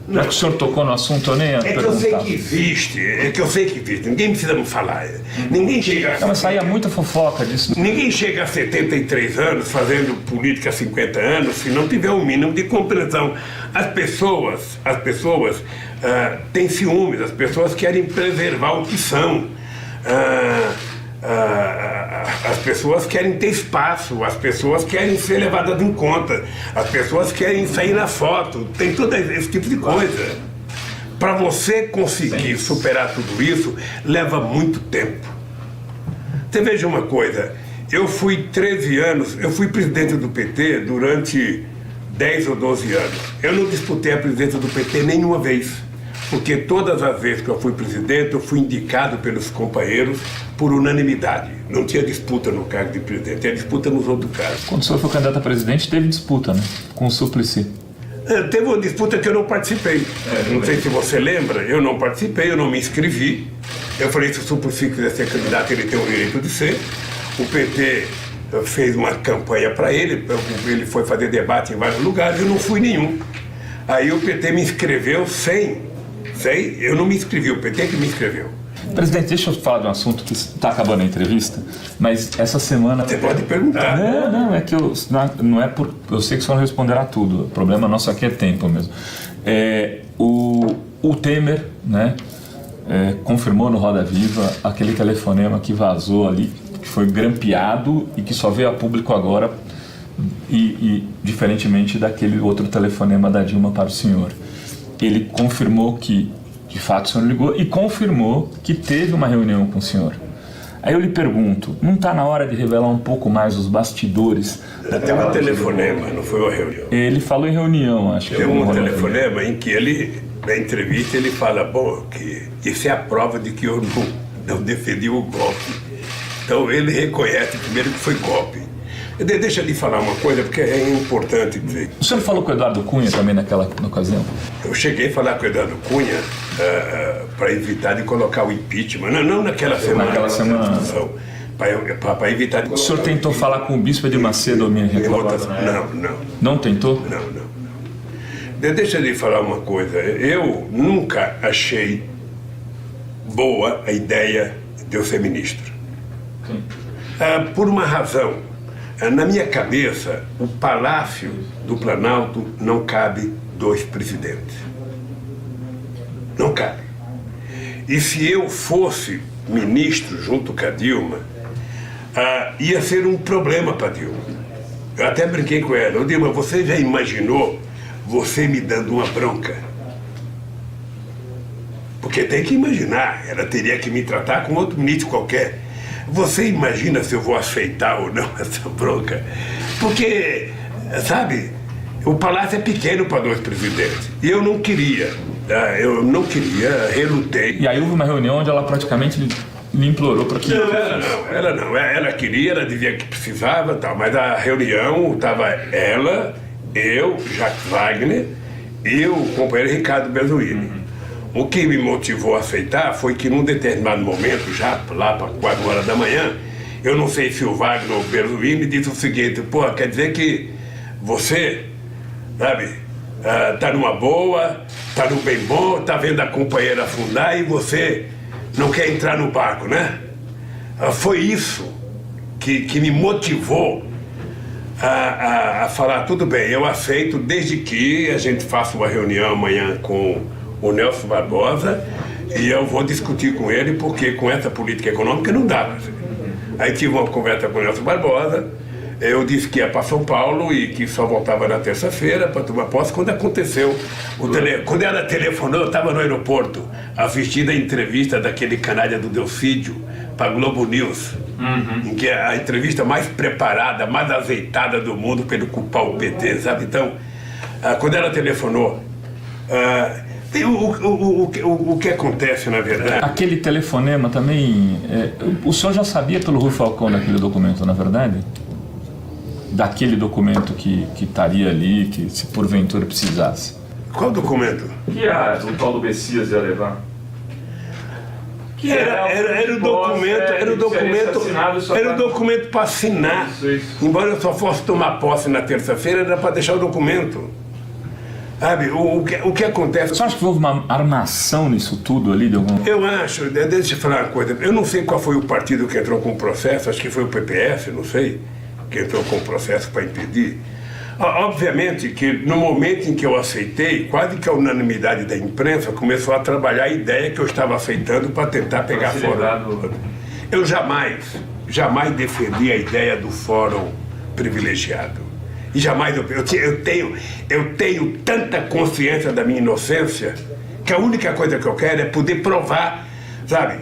Já que o senhor tocou no assunto, eu nem ia perguntar. É que eu sei que existe, ninguém precisa me falar. Ninguém chega Não, mas saía muita fofoca disso. Ninguém chega a 73 anos fazendo política há 50 anos se não tiver um mínimo de compreensão. As pessoas têm ciúmes, as pessoas querem preservar o que são. As pessoas querem ter espaço, as pessoas querem ser levadas em conta, as pessoas querem sair na foto, tem todo esse tipo de coisa. Para você conseguir superar tudo isso, leva muito tempo. Você veja uma coisa, eu fui 13 anos, eu fui presidente do PT durante 10 ou 12 anos. Eu não disputei a presidência do PT nenhuma vez, porque todas as vezes que eu fui presidente, eu fui indicado pelos companheiros por unanimidade. Não tinha disputa no cargo de presidente, tinha disputa nos outros cargos. Quando o senhor foi candidato a presidente, teve disputa, né? Com o Suplicy. Teve uma disputa que eu não participei. Não sei se você lembra, eu não participei, eu não me inscrevi. Eu falei, se o Suplicy quiser ser candidato, ele tem o direito de ser. O PT fez uma campanha para ele foi fazer debate em vários lugares, eu não fui nenhum. Aí o PT me inscreveu eu não me inscrevi, o PT que me inscreveu. Presidente, deixa eu falar de um assunto que está acabando a entrevista, mas essa semana... Você pode perguntar. Não, é que eu sei que o senhor não responderá tudo, o problema nosso aqui é tempo mesmo. O Temer, né, confirmou no Roda Viva aquele telefonema que vazou ali, que foi grampeado e que só veio a público agora, e diferentemente daquele outro telefonema da Dilma para o senhor. Ele confirmou que, de fato, o senhor ligou e confirmou que teve uma reunião com o senhor. Aí eu lhe pergunto, não está na hora de revelar um pouco mais os bastidores? Teve um telefonema, não foi uma reunião. Ele falou em reunião, acho que. Teve um telefonema em que ele, na entrevista, ele fala, que isso é a prova de que eu não defendi o golpe. Então ele reconhece primeiro que foi golpe. Deixa eu lhe falar uma coisa, porque é importante dizer. O senhor falou com o Eduardo Cunha também naquela ocasião? Eu cheguei a falar com o Eduardo Cunha para evitar de colocar o impeachment. Não naquela semana. Naquela semana. Para evitar de... O senhor tentou falar com o Bispo de Macedo? Não. Não tentou? Não. Deixa eu lhe falar uma coisa. Eu nunca achei boa a ideia de eu ser ministro. Por uma razão. Na minha cabeça, o Palácio do Planalto não cabe 2 presidentes. Não cabe. E se eu fosse ministro junto com a Dilma, ia ser um problema para a Dilma. Eu até brinquei com ela. Dilma, você já imaginou você me dando uma bronca? Porque tem que imaginar, ela teria que me tratar como outro ministro qualquer. Você imagina se eu vou aceitar ou não essa bronca? Porque, sabe, o palácio é pequeno para 2 presidentes. E eu não queria. Eu não queria, relutei. E aí houve uma reunião onde ela praticamente lhe implorou para que... Ela queria, ela dizia que precisava, tal, mas a reunião estava ela, eu, Jacques Wagner e o companheiro Ricardo Berzoini. O que me motivou a aceitar foi que num determinado momento, já lá para 4 horas da manhã, eu não sei se o Wagner ou o Berzoini disse o seguinte: pô, quer dizer que você, sabe, tá numa boa, tá no bem bom, tá vendo a companheira afundar e você não quer entrar no barco, né? Foi isso que me motivou a falar: tudo bem, eu aceito, desde que a gente faça uma reunião amanhã com o Nelson Barbosa e eu vou discutir com ele, porque com essa política econômica não dá. Aí tive uma conversa com o Nelson Barbosa, eu disse que ia para São Paulo e que só voltava na terça-feira para tomar posse. Quando aconteceu, quando ela telefonou, eu estava no aeroporto assistindo a entrevista daquele canalha do Delcídio para Globo News, em que é a entrevista mais preparada, mais azeitada do mundo para ele culpar o PT, sabe? Então, quando ela telefonou, o que acontece, na verdade... Aquele telefonema também... o senhor já sabia pelo Rui Falcão daquele documento, na verdade? Daquele documento que estaria ali, que se porventura precisasse. Qual documento? Que o tal do Messias ia levar. Que era o documento para assinar. Isso. Embora eu só fosse tomar posse na terça-feira, era para deixar o documento. Sabe, o que acontece... Você acha que houve uma armação nisso tudo ali? Eu acho, deixa eu falar uma coisa, eu não sei qual foi o partido que entrou com o processo, acho que foi o PPS, não sei, que entrou com o processo para impedir. Obviamente que no momento em que eu aceitei, quase que a unanimidade da imprensa começou a trabalhar a ideia que eu estava aceitando para tentar pegar fora. Eu jamais defendi a ideia do fórum privilegiado. E jamais eu tenho tanta consciência da minha inocência que a única coisa que eu quero é poder provar, sabe,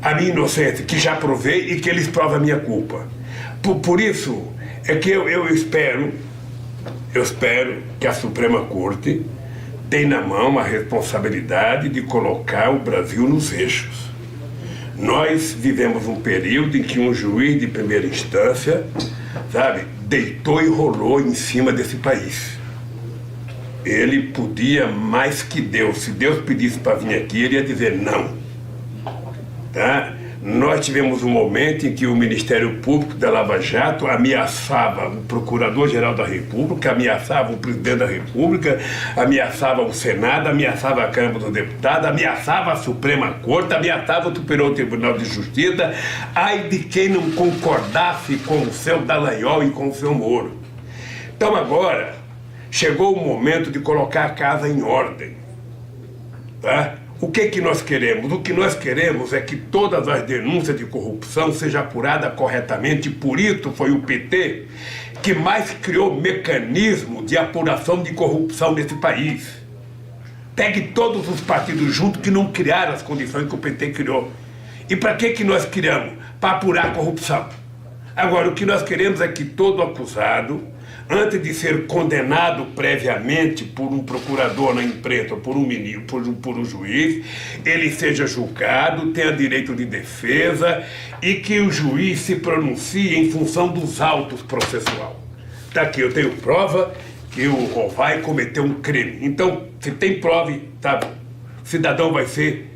a minha inocência, que já provei e que eles provam a minha culpa. Por isso é que eu espero que a Suprema Corte tenha na mão a responsabilidade de colocar o Brasil nos eixos. Nós vivemos um período em que um juiz de primeira instância, sabe, deitou e rolou em cima desse país. Ele podia mais que Deus. Se Deus pedisse para vir aqui, ele ia dizer não. Tá? Nós tivemos um momento em que o Ministério Público da Lava Jato ameaçava o Procurador-Geral da República, ameaçava o Presidente da República, ameaçava o Senado, ameaçava a Câmara dos Deputados, ameaçava a Suprema Corte, ameaçava o Superior Tribunal de Justiça. Ai de quem não concordasse com o seu Dallagnol e com o seu Moro. Então agora chegou o momento de colocar a casa em ordem. Tá? O que nós queremos? O que nós queremos é que todas as denúncias de corrupção sejam apuradas corretamente. Por isso foi o PT que mais criou mecanismo de apuração de corrupção nesse país. Pegue todos os partidos juntos que não criaram as condições que o PT criou. E para que nós criamos? Para apurar a corrupção. Agora, o que nós queremos é que todo acusado, antes de ser condenado previamente por um procurador na imprensa, por um ministro, por um juiz, ele seja julgado, tenha direito de defesa e que o juiz se pronuncie em função dos autos processuais. Tá aqui, eu tenho prova que o Rovai cometeu um crime. Então, se tem prova, tá, o cidadão vai ser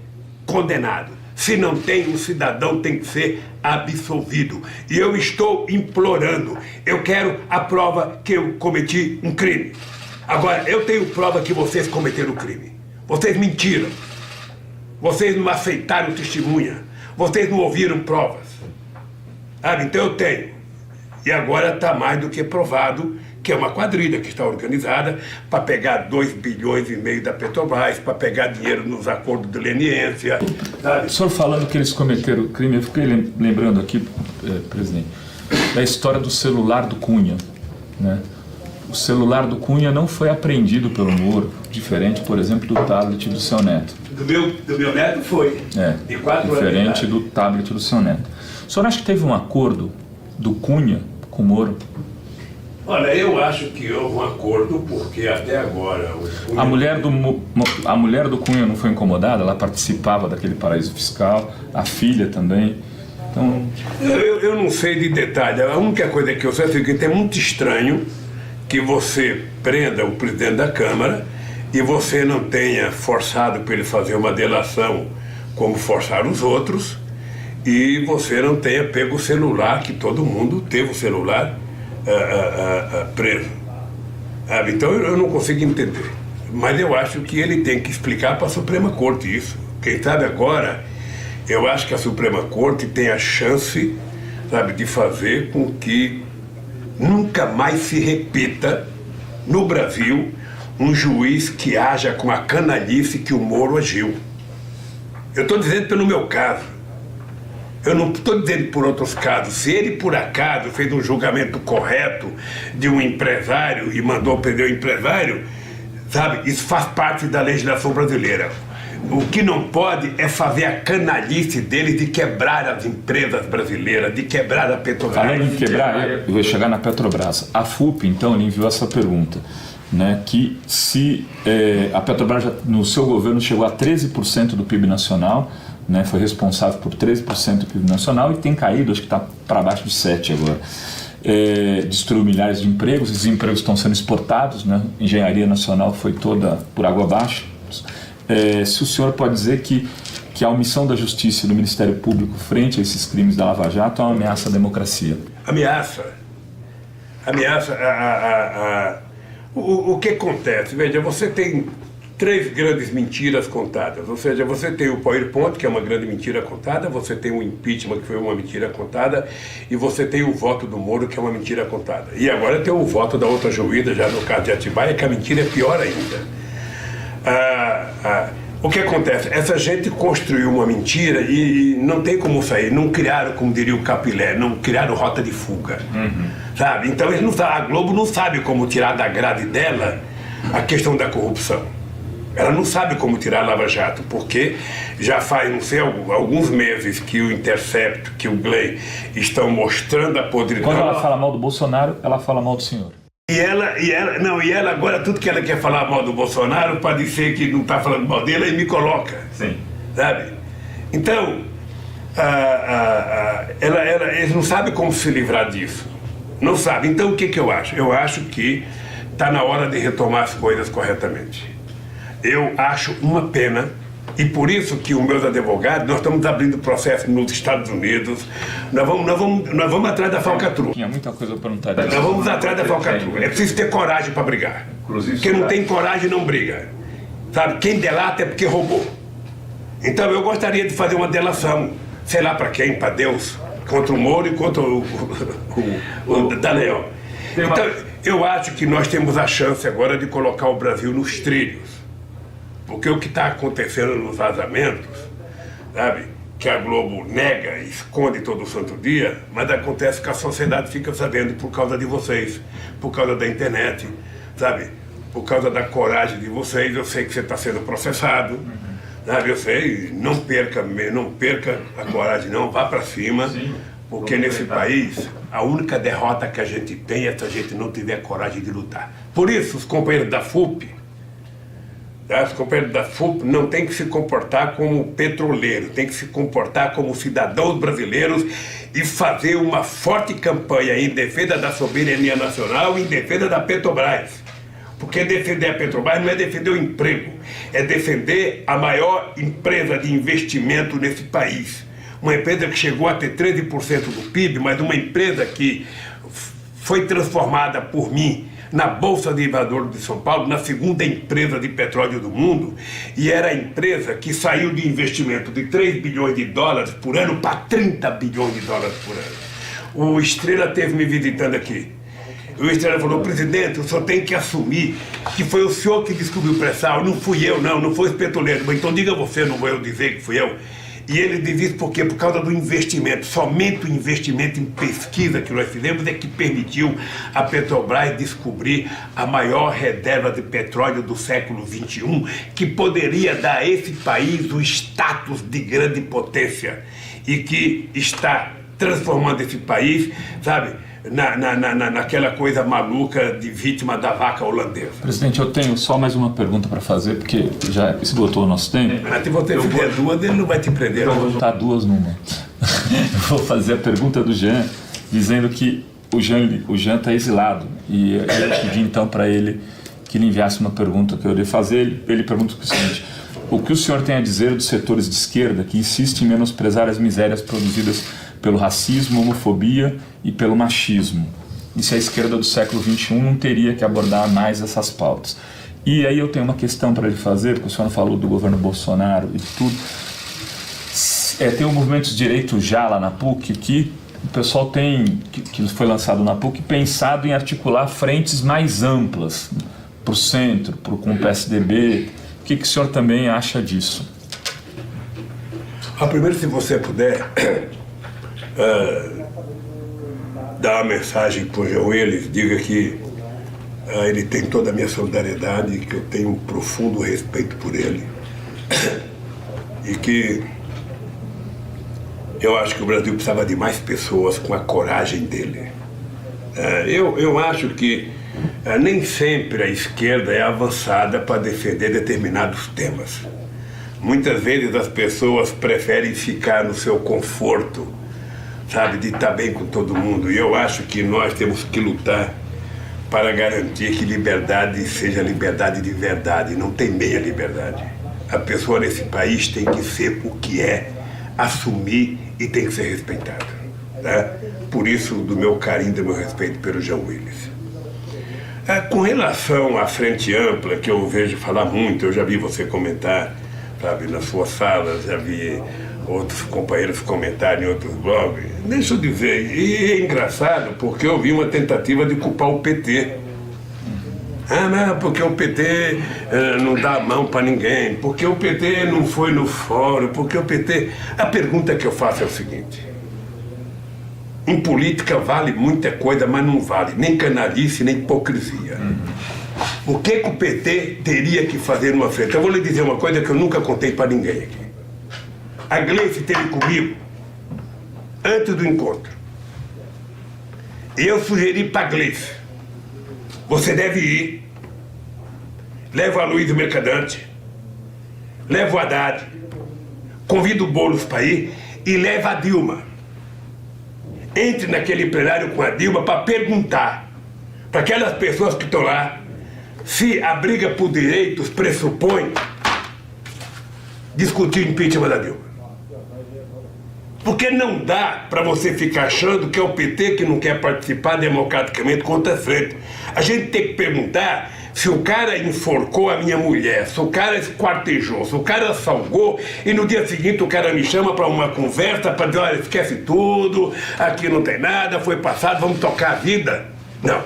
condenado. Se não tem, o cidadão tem que ser absolvido. E eu estou implorando, eu quero a prova que eu cometi um crime. Agora, eu tenho prova que vocês cometeram o crime. Vocês mentiram. Vocês não aceitaram testemunha. Vocês não ouviram provas. Então eu tenho. E agora está mais do que provado que é uma quadrilha que está organizada para pegar 2,5 bilhões da Petrobras, para pegar dinheiro nos acordos de leniência. O senhor falando que eles cometeram crime, eu fiquei lembrando aqui, presidente, da história do celular do Cunha, né? O celular do Cunha não foi apreendido pelo Moro, diferente, por exemplo, do tablet do seu neto. Do meu neto foi. De 4 anos. Diferente do tablet do seu neto. O senhor acha que teve um acordo do Cunha com o Moro? Olha, eu acho que houve um acordo, porque até agora... A mulher do Cunha não foi incomodada? Ela participava daquele paraíso fiscal, a filha também. Então... Eu não sei de detalhe. A única coisa que eu sei é que é muito estranho que você prenda o presidente da Câmara e você não tenha forçado para ele fazer uma delação como forçaram os outros, e você não tenha pego o celular, que todo mundo teve o celular preso. Então eu não consigo entender. Mas eu acho que ele tem que explicar para a Suprema Corte isso. Quem sabe agora, eu acho que a Suprema Corte tem a chance, de fazer com que nunca mais se repita no Brasil um juiz que haja com a canalice que o Moro agiu. Eu estou dizendo pelo meu caso. Eu não estou dizendo por outros casos. Se ele, por acaso, fez um julgamento correto de um empresário e mandou prender o empresário, isso faz parte da legislação brasileira. O que não pode é fazer a canalice dele de quebrar as empresas brasileiras, de quebrar a Petrobras. Além de quebrar, eu vou chegar na Petrobras. A FUP, então, ele enviou essa pergunta, que se a Petrobras, no seu governo, chegou a 13% do PIB nacional, foi responsável por 13% do PIB nacional e tem caído, acho que está para baixo de 7% agora. Destruiu milhares de empregos, esses empregos estão sendo exportados, engenharia nacional foi toda por água abaixo. Se o senhor pode dizer que a omissão da Justiça e do Ministério Público frente a esses crimes da Lava Jato é uma ameaça à democracia? Ameaça. O que acontece? Veja, você tem 3 grandes mentiras contadas, ou seja, você tem o PowerPoint, que é uma grande mentira contada, você tem o impeachment, que foi uma mentira contada, e você tem o voto do Moro, que é uma mentira contada. E agora tem o voto da outra juíza, já no caso de Atibaia, que a mentira é pior ainda. O que acontece? Essa gente construiu uma mentira e não tem como sair, não criaram, como diria o Capilé, não criaram rota de fuga. Então eles não, a Globo não sabe como tirar da grade dela a questão da corrupção. Ela não sabe como tirar a Lava Jato, porque já faz, não sei, alguns meses que o Intercept, que o Glenn estão mostrando a podridão. Quando ela fala mal do Bolsonaro, ela fala mal do senhor. E ela agora, tudo que ela quer falar mal do Bolsonaro, pode ser que não está falando mal dele, e me coloca. Sim. Então, eles não sabem como se livrar disso. Não sabem. Então, o que eu acho? Eu acho que está na hora de retomar as coisas corretamente. Eu acho uma pena, e por isso que os meus advogados, nós estamos abrindo processo nos Estados Unidos, nós vamos atrás da falcatrua. Tinha muita coisa para perguntar. Nós vamos atrás da falcatrua. É preciso ter coragem para brigar. Quem não tem coragem não briga. Quem delata é porque roubou. Então eu gostaria de fazer uma delação, sei lá para quem, para Deus, contra o Moro e contra o Daniel. Então eu acho que nós temos a chance agora de colocar o Brasil nos trilhos. Porque o que está acontecendo nos vazamentos, que a Globo nega e esconde todo santo dia, mas acontece que a sociedade fica sabendo por causa de vocês, por causa da internet, por causa da coragem de vocês. Eu sei que você está sendo processado, eu sei, não perca a coragem não, vá para cima. Sim. Porque nesse país, a única derrota que a gente tem é se a gente não tiver coragem de lutar. Por isso, os companheiros da FUP, os companheiros da FUP não têm que se comportar como petroleiro, têm que se comportar como cidadãos brasileiros e fazer uma forte campanha em defesa da soberania nacional e em defesa da Petrobras. Porque defender a Petrobras não é defender o emprego, é defender a maior empresa de investimento nesse país. Uma empresa que chegou a ter 13% do PIB, mas uma empresa que foi transformada por mim na Bolsa de Valores de São Paulo, na segunda empresa de petróleo do mundo, e era a empresa que saiu de investimento de 3 bilhões de dólares por ano para 30 bilhões de dólares por ano. O Estrela esteve me visitando aqui. O Estrela falou: presidente, o senhor tem que assumir que foi o senhor que descobriu o pré-sal, não fui eu, não foi o petroleiro. Mas então diga você, não vou eu dizer que fui eu. E ele diz isso por quê? Por causa do investimento. Somente o investimento em pesquisa que nós fizemos é que permitiu a Petrobras descobrir a maior reserva de petróleo do século XXI, que poderia dar a esse país o status de grande potência e que está transformando esse país, naquela coisa maluca de vítima da vaca holandesa. Presidente, eu tenho só mais uma pergunta para fazer, porque já esgotou o nosso tempo. Mas se você fizer duas, ele não vai te prender. Eu vou juntar duas numa. Vou fazer a pergunta do Jean, dizendo que o Jean está exilado. E eu pedi então para ele que ele enviasse uma pergunta que eu iria fazer. Ele pergunta o seguinte: o que o senhor tem a dizer dos setores de esquerda que insistem em menosprezar as misérias produzidas pelo racismo, homofobia e pelo machismo? E se a esquerda do século XXI não teria que abordar mais essas pautas? E aí eu tenho uma questão para ele fazer, porque o senhor falou do governo Bolsonaro e tudo. Tem um movimento de direito já lá na PUC que o pessoal que foi lançado na PUC, pensado em articular frentes mais amplas para o centro, com o PSDB. O que o senhor também acha disso? Primeiro, se você puder dar uma mensagem para o Jean Willis, diga que ele tem toda a minha solidariedade, que eu tenho um profundo respeito por ele e que eu acho que o Brasil precisava de mais pessoas com a coragem dele. Eu acho que nem sempre a esquerda é avançada para defender determinados temas. Muitas vezes as pessoas preferem ficar no seu conforto, sabe, de estar bem com todo mundo. E eu acho que nós temos que lutar para garantir que liberdade seja liberdade de verdade, não tem meia liberdade. A pessoa nesse país tem que ser o que é, assumir e tem que ser respeitada. Tá? Por isso, do meu carinho, do meu respeito pelo Jean Willis. Com relação à frente ampla, que eu vejo falar muito, eu já vi você comentar, sabe, nas suas salas, já vi outros companheiros comentarem em outros blogs. Deixa eu dizer, e é engraçado porque eu vi uma tentativa de culpar o PT. Não, porque o PT não dá a mão para ninguém, porque o PT não foi no fórum, porque o PT... A pergunta que eu faço é o seguinte: em política vale muita coisa, mas não vale nem canalice, nem hipocrisia. O que o PT teria que fazer numa frente? Eu vou lhe dizer uma coisa que eu nunca contei para ninguém aqui. A Gleice esteve comigo antes do encontro. E eu sugeri para a Gleice: você deve ir, leva a Luiz Mercadante, leva o Haddad, convida o Boulos para ir e leva a Dilma. Entre naquele plenário com a Dilma para perguntar para aquelas pessoas que estão lá se a briga por direitos pressupõe discutir o impeachment da Dilma. Porque não dá para você ficar achando que é o PT que não quer participar democraticamente contra a frente. A gente tem que perguntar se o cara enforcou a minha mulher, se o cara esquartejou, se o cara salgou e no dia seguinte o cara me chama para uma conversa para dizer: olha, esquece tudo, aqui não tem nada, foi passado, vamos tocar a vida. Não.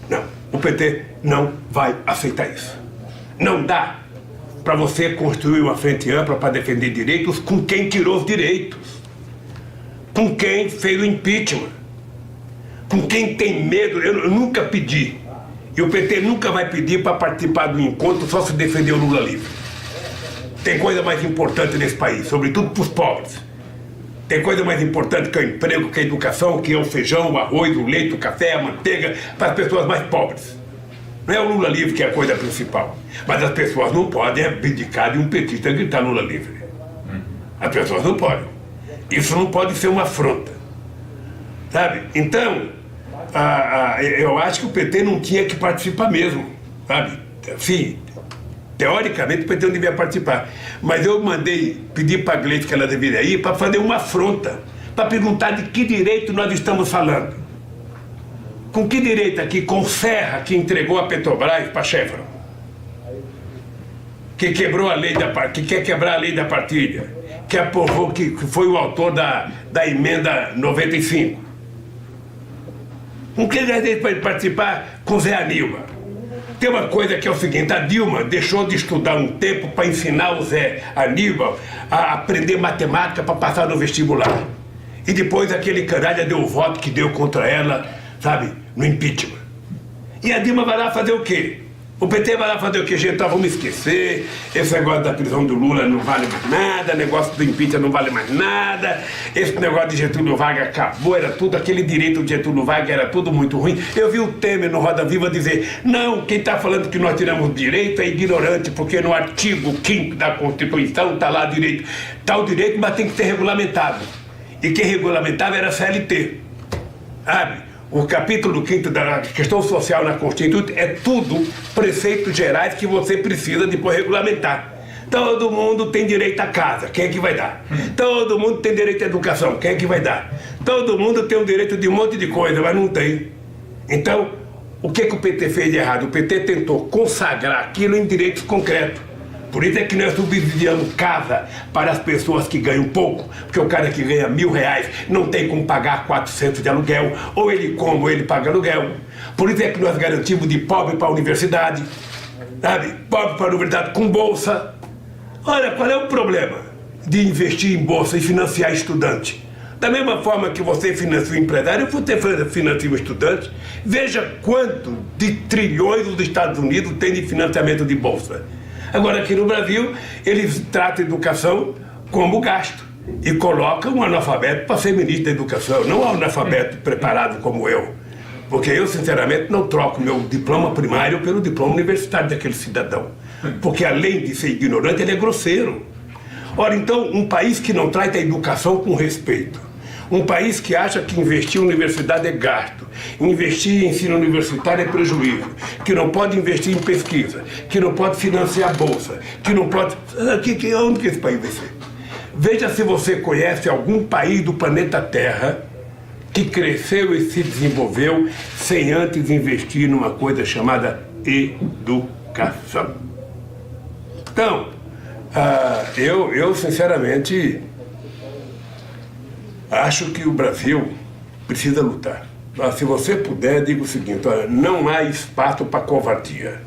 Não. O PT não vai aceitar isso. Não dá para você construir uma frente ampla para defender direitos com quem tirou os direitos, com quem fez o impeachment, com quem tem medo. Eu nunca pedi, e o PT nunca vai pedir para participar do encontro só se defender o Lula livre. Tem coisa mais importante nesse país, sobretudo para os pobres. Tem coisa mais importante que é o emprego, que é a educação, que é o feijão, o arroz, o leite, o café, a manteiga, para as pessoas mais pobres. Não é o Lula livre que é a coisa principal. Mas as pessoas não podem abdicar de um petista gritar Lula livre. As pessoas não podem. Isso não pode ser uma afronta. Sabe? Então, eu acho que o PT não tinha que participar mesmo. Sabe? Sim, teoricamente o PT não devia participar. Mas eu pedir para a Gleice que ela deveria ir para fazer uma afronta. Para perguntar de que direito nós estamos falando. Com que direito aqui? Com Serra, que entregou a Petrobras para a Chevron, que quebrou a lei que quer quebrar a lei da partilha, que aprovou, que foi o autor da emenda 95. Com que direito para participar? Com Zé Aníbal. Tem uma coisa que é o seguinte: a Dilma deixou de estudar um tempo para ensinar o Zé Aníbal a aprender matemática para passar no vestibular. E depois aquele canalha deu o voto que deu contra ela, sabe, no impeachment. E a Dilma vai lá fazer o quê? O PT vai lá fazer o que, gente? Então vamos esquecer. Esse negócio da prisão do Lula não vale mais nada. O negócio do impeachment não vale mais nada. Esse negócio de Getúlio Vargas acabou. Era tudo, aquele direito de Getúlio Vargas era tudo muito ruim. Eu vi o Temer no Roda Viva dizer: não, quem está falando que nós tiramos direito é ignorante, porque no artigo 5º da Constituição está lá direito. Está o direito, mas tem que ser regulamentado. E quem regulamentava era a CLT. Sabe? O capítulo 5º da questão social na Constituição é tudo preceitos gerais que você precisa depois regulamentar. Todo mundo tem direito à casa, quem é que vai dar? Todo mundo tem direito à educação, quem é que vai dar? Todo mundo tem o direito de um monte de coisa, mas não tem. Então, o que o PT fez de errado? O PT tentou consagrar aquilo em direitos concretos. Por isso é que nós subsidiamos casa para as pessoas que ganham pouco, porque o cara que ganha R$1.000 não tem como pagar 400 de aluguel, ou ele come ou ele paga aluguel. Por isso é que nós garantimos de pobre para a universidade, sabe? Pobre para a universidade com bolsa. Olha, qual é o problema de investir em bolsa e financiar estudante? Da mesma forma que você financia o empresário, você financia o estudante. Veja quanto de trilhões os Estados Unidos têm de financiamento de bolsa. Agora, aqui no Brasil, eles tratam a educação como gasto e colocam um analfabeto para ser ministro da educação, não um analfabeto preparado como eu. Porque eu, sinceramente, não troco meu diploma primário pelo diploma universitário daquele cidadão. Porque, além de ser ignorante, ele é grosseiro. Ora, então, um país que não trata a educação com respeito, um país que acha que investir em universidade é gasto, investir em ensino universitário é prejuízo, que não pode investir em pesquisa, que não pode financiar bolsa, que não pode... Onde que esse país vai ser? Veja se você conhece algum país do planeta Terra que cresceu e se desenvolveu sem antes investir numa coisa chamada educação. Então, eu sinceramente acho que o Brasil precisa lutar. Mas, se você puder, digo o seguinte: olha, não há espaço para covardia.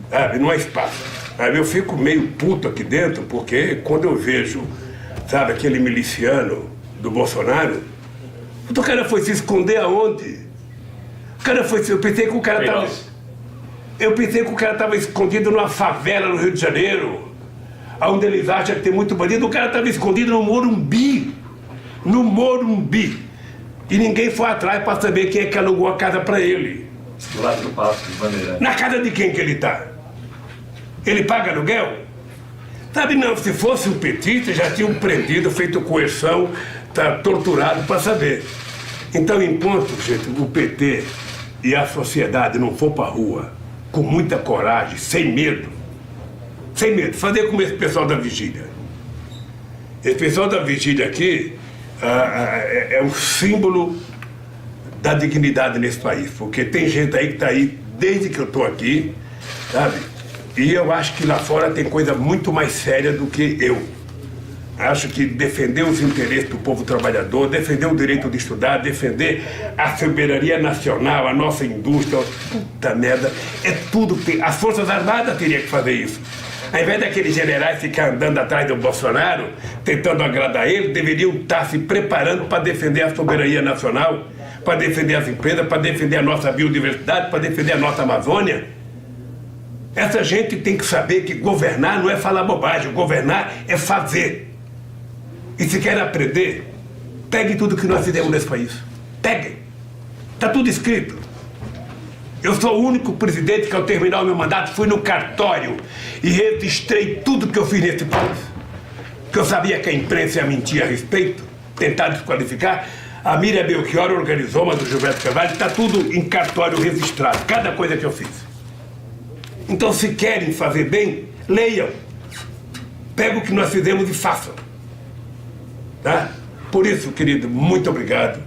Sabe? Não há espaço. Sabe? Eu fico meio puto aqui dentro, porque quando eu vejo, sabe, aquele miliciano do Bolsonaro, o cara foi se esconder aonde? O cara foi... Eu pensei que o cara estava... Eu pensei que o cara estava escondido numa favela no Rio de Janeiro, onde eles acham que tem muito bandido. O cara estava escondido no Morumbi. No Morumbi. E ninguém foi atrás para saber quem é que alugou a casa para ele. Do lado do Palácio dos Bandeirantes. Na casa de quem que ele está? Ele paga aluguel? Sabe, não, se fosse um petista, já tinham prendido, feito coerção, tá torturado para saber. Então, enquanto, gente, o PT e a sociedade não for para a rua, com muita coragem, sem medo, fazer como esse pessoal da vigília. Esse pessoal da vigília aqui é um símbolo da dignidade nesse país, porque tem gente aí que está aí desde que eu estou aqui, sabe? E eu acho que lá fora tem coisa muito mais séria do que eu. Acho que defender os interesses do povo trabalhador, defender o direito de estudar, defender a soberania nacional, a nossa indústria, puta merda, é tudo que as Forças Armadas teriam que fazer isso. Ao invés daqueles generais ficar andando atrás do Bolsonaro, tentando agradar ele, deveriam estar se preparando para defender a soberania nacional, para defender as empresas, para defender a nossa biodiversidade, para defender a nossa Amazônia. Essa gente tem que saber que governar não é falar bobagem, governar é fazer. E se quer aprender, pegue tudo que nós fizemos nesse país. Peguem. Está tudo escrito. Eu sou o único presidente que, ao terminar o meu mandato, fui no cartório e registrei tudo que eu fiz nesse país. Porque eu sabia que a imprensa ia mentir a respeito, tentar desqualificar. A Miriam Belchior organizou, mas o Gilberto Carvalho, está tudo em cartório registrado, cada coisa que eu fiz. Então, se querem fazer bem, leiam. Pegam o que nós fizemos e façam. Tá? Por isso, querido, muito obrigado.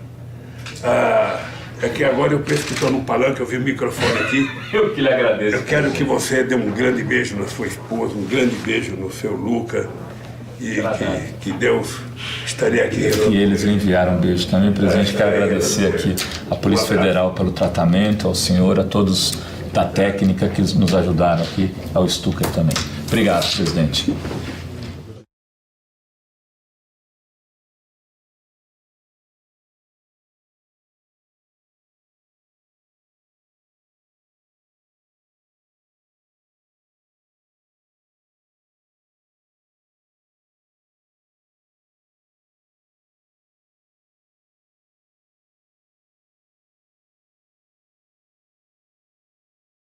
É que agora eu penso que estou num palanque, eu vi o microfone aqui. Eu que lhe agradeço. Eu quero que você dê um grande beijo na sua esposa, um grande beijo no seu Luca. E que Deus estaria aqui. E eles lhe enviaram um beijo também, presidente. Quero agradecer aqui à Polícia Federal pelo tratamento, ao senhor, a todos da técnica que nos ajudaram aqui, ao Stucker também. Obrigado, presidente.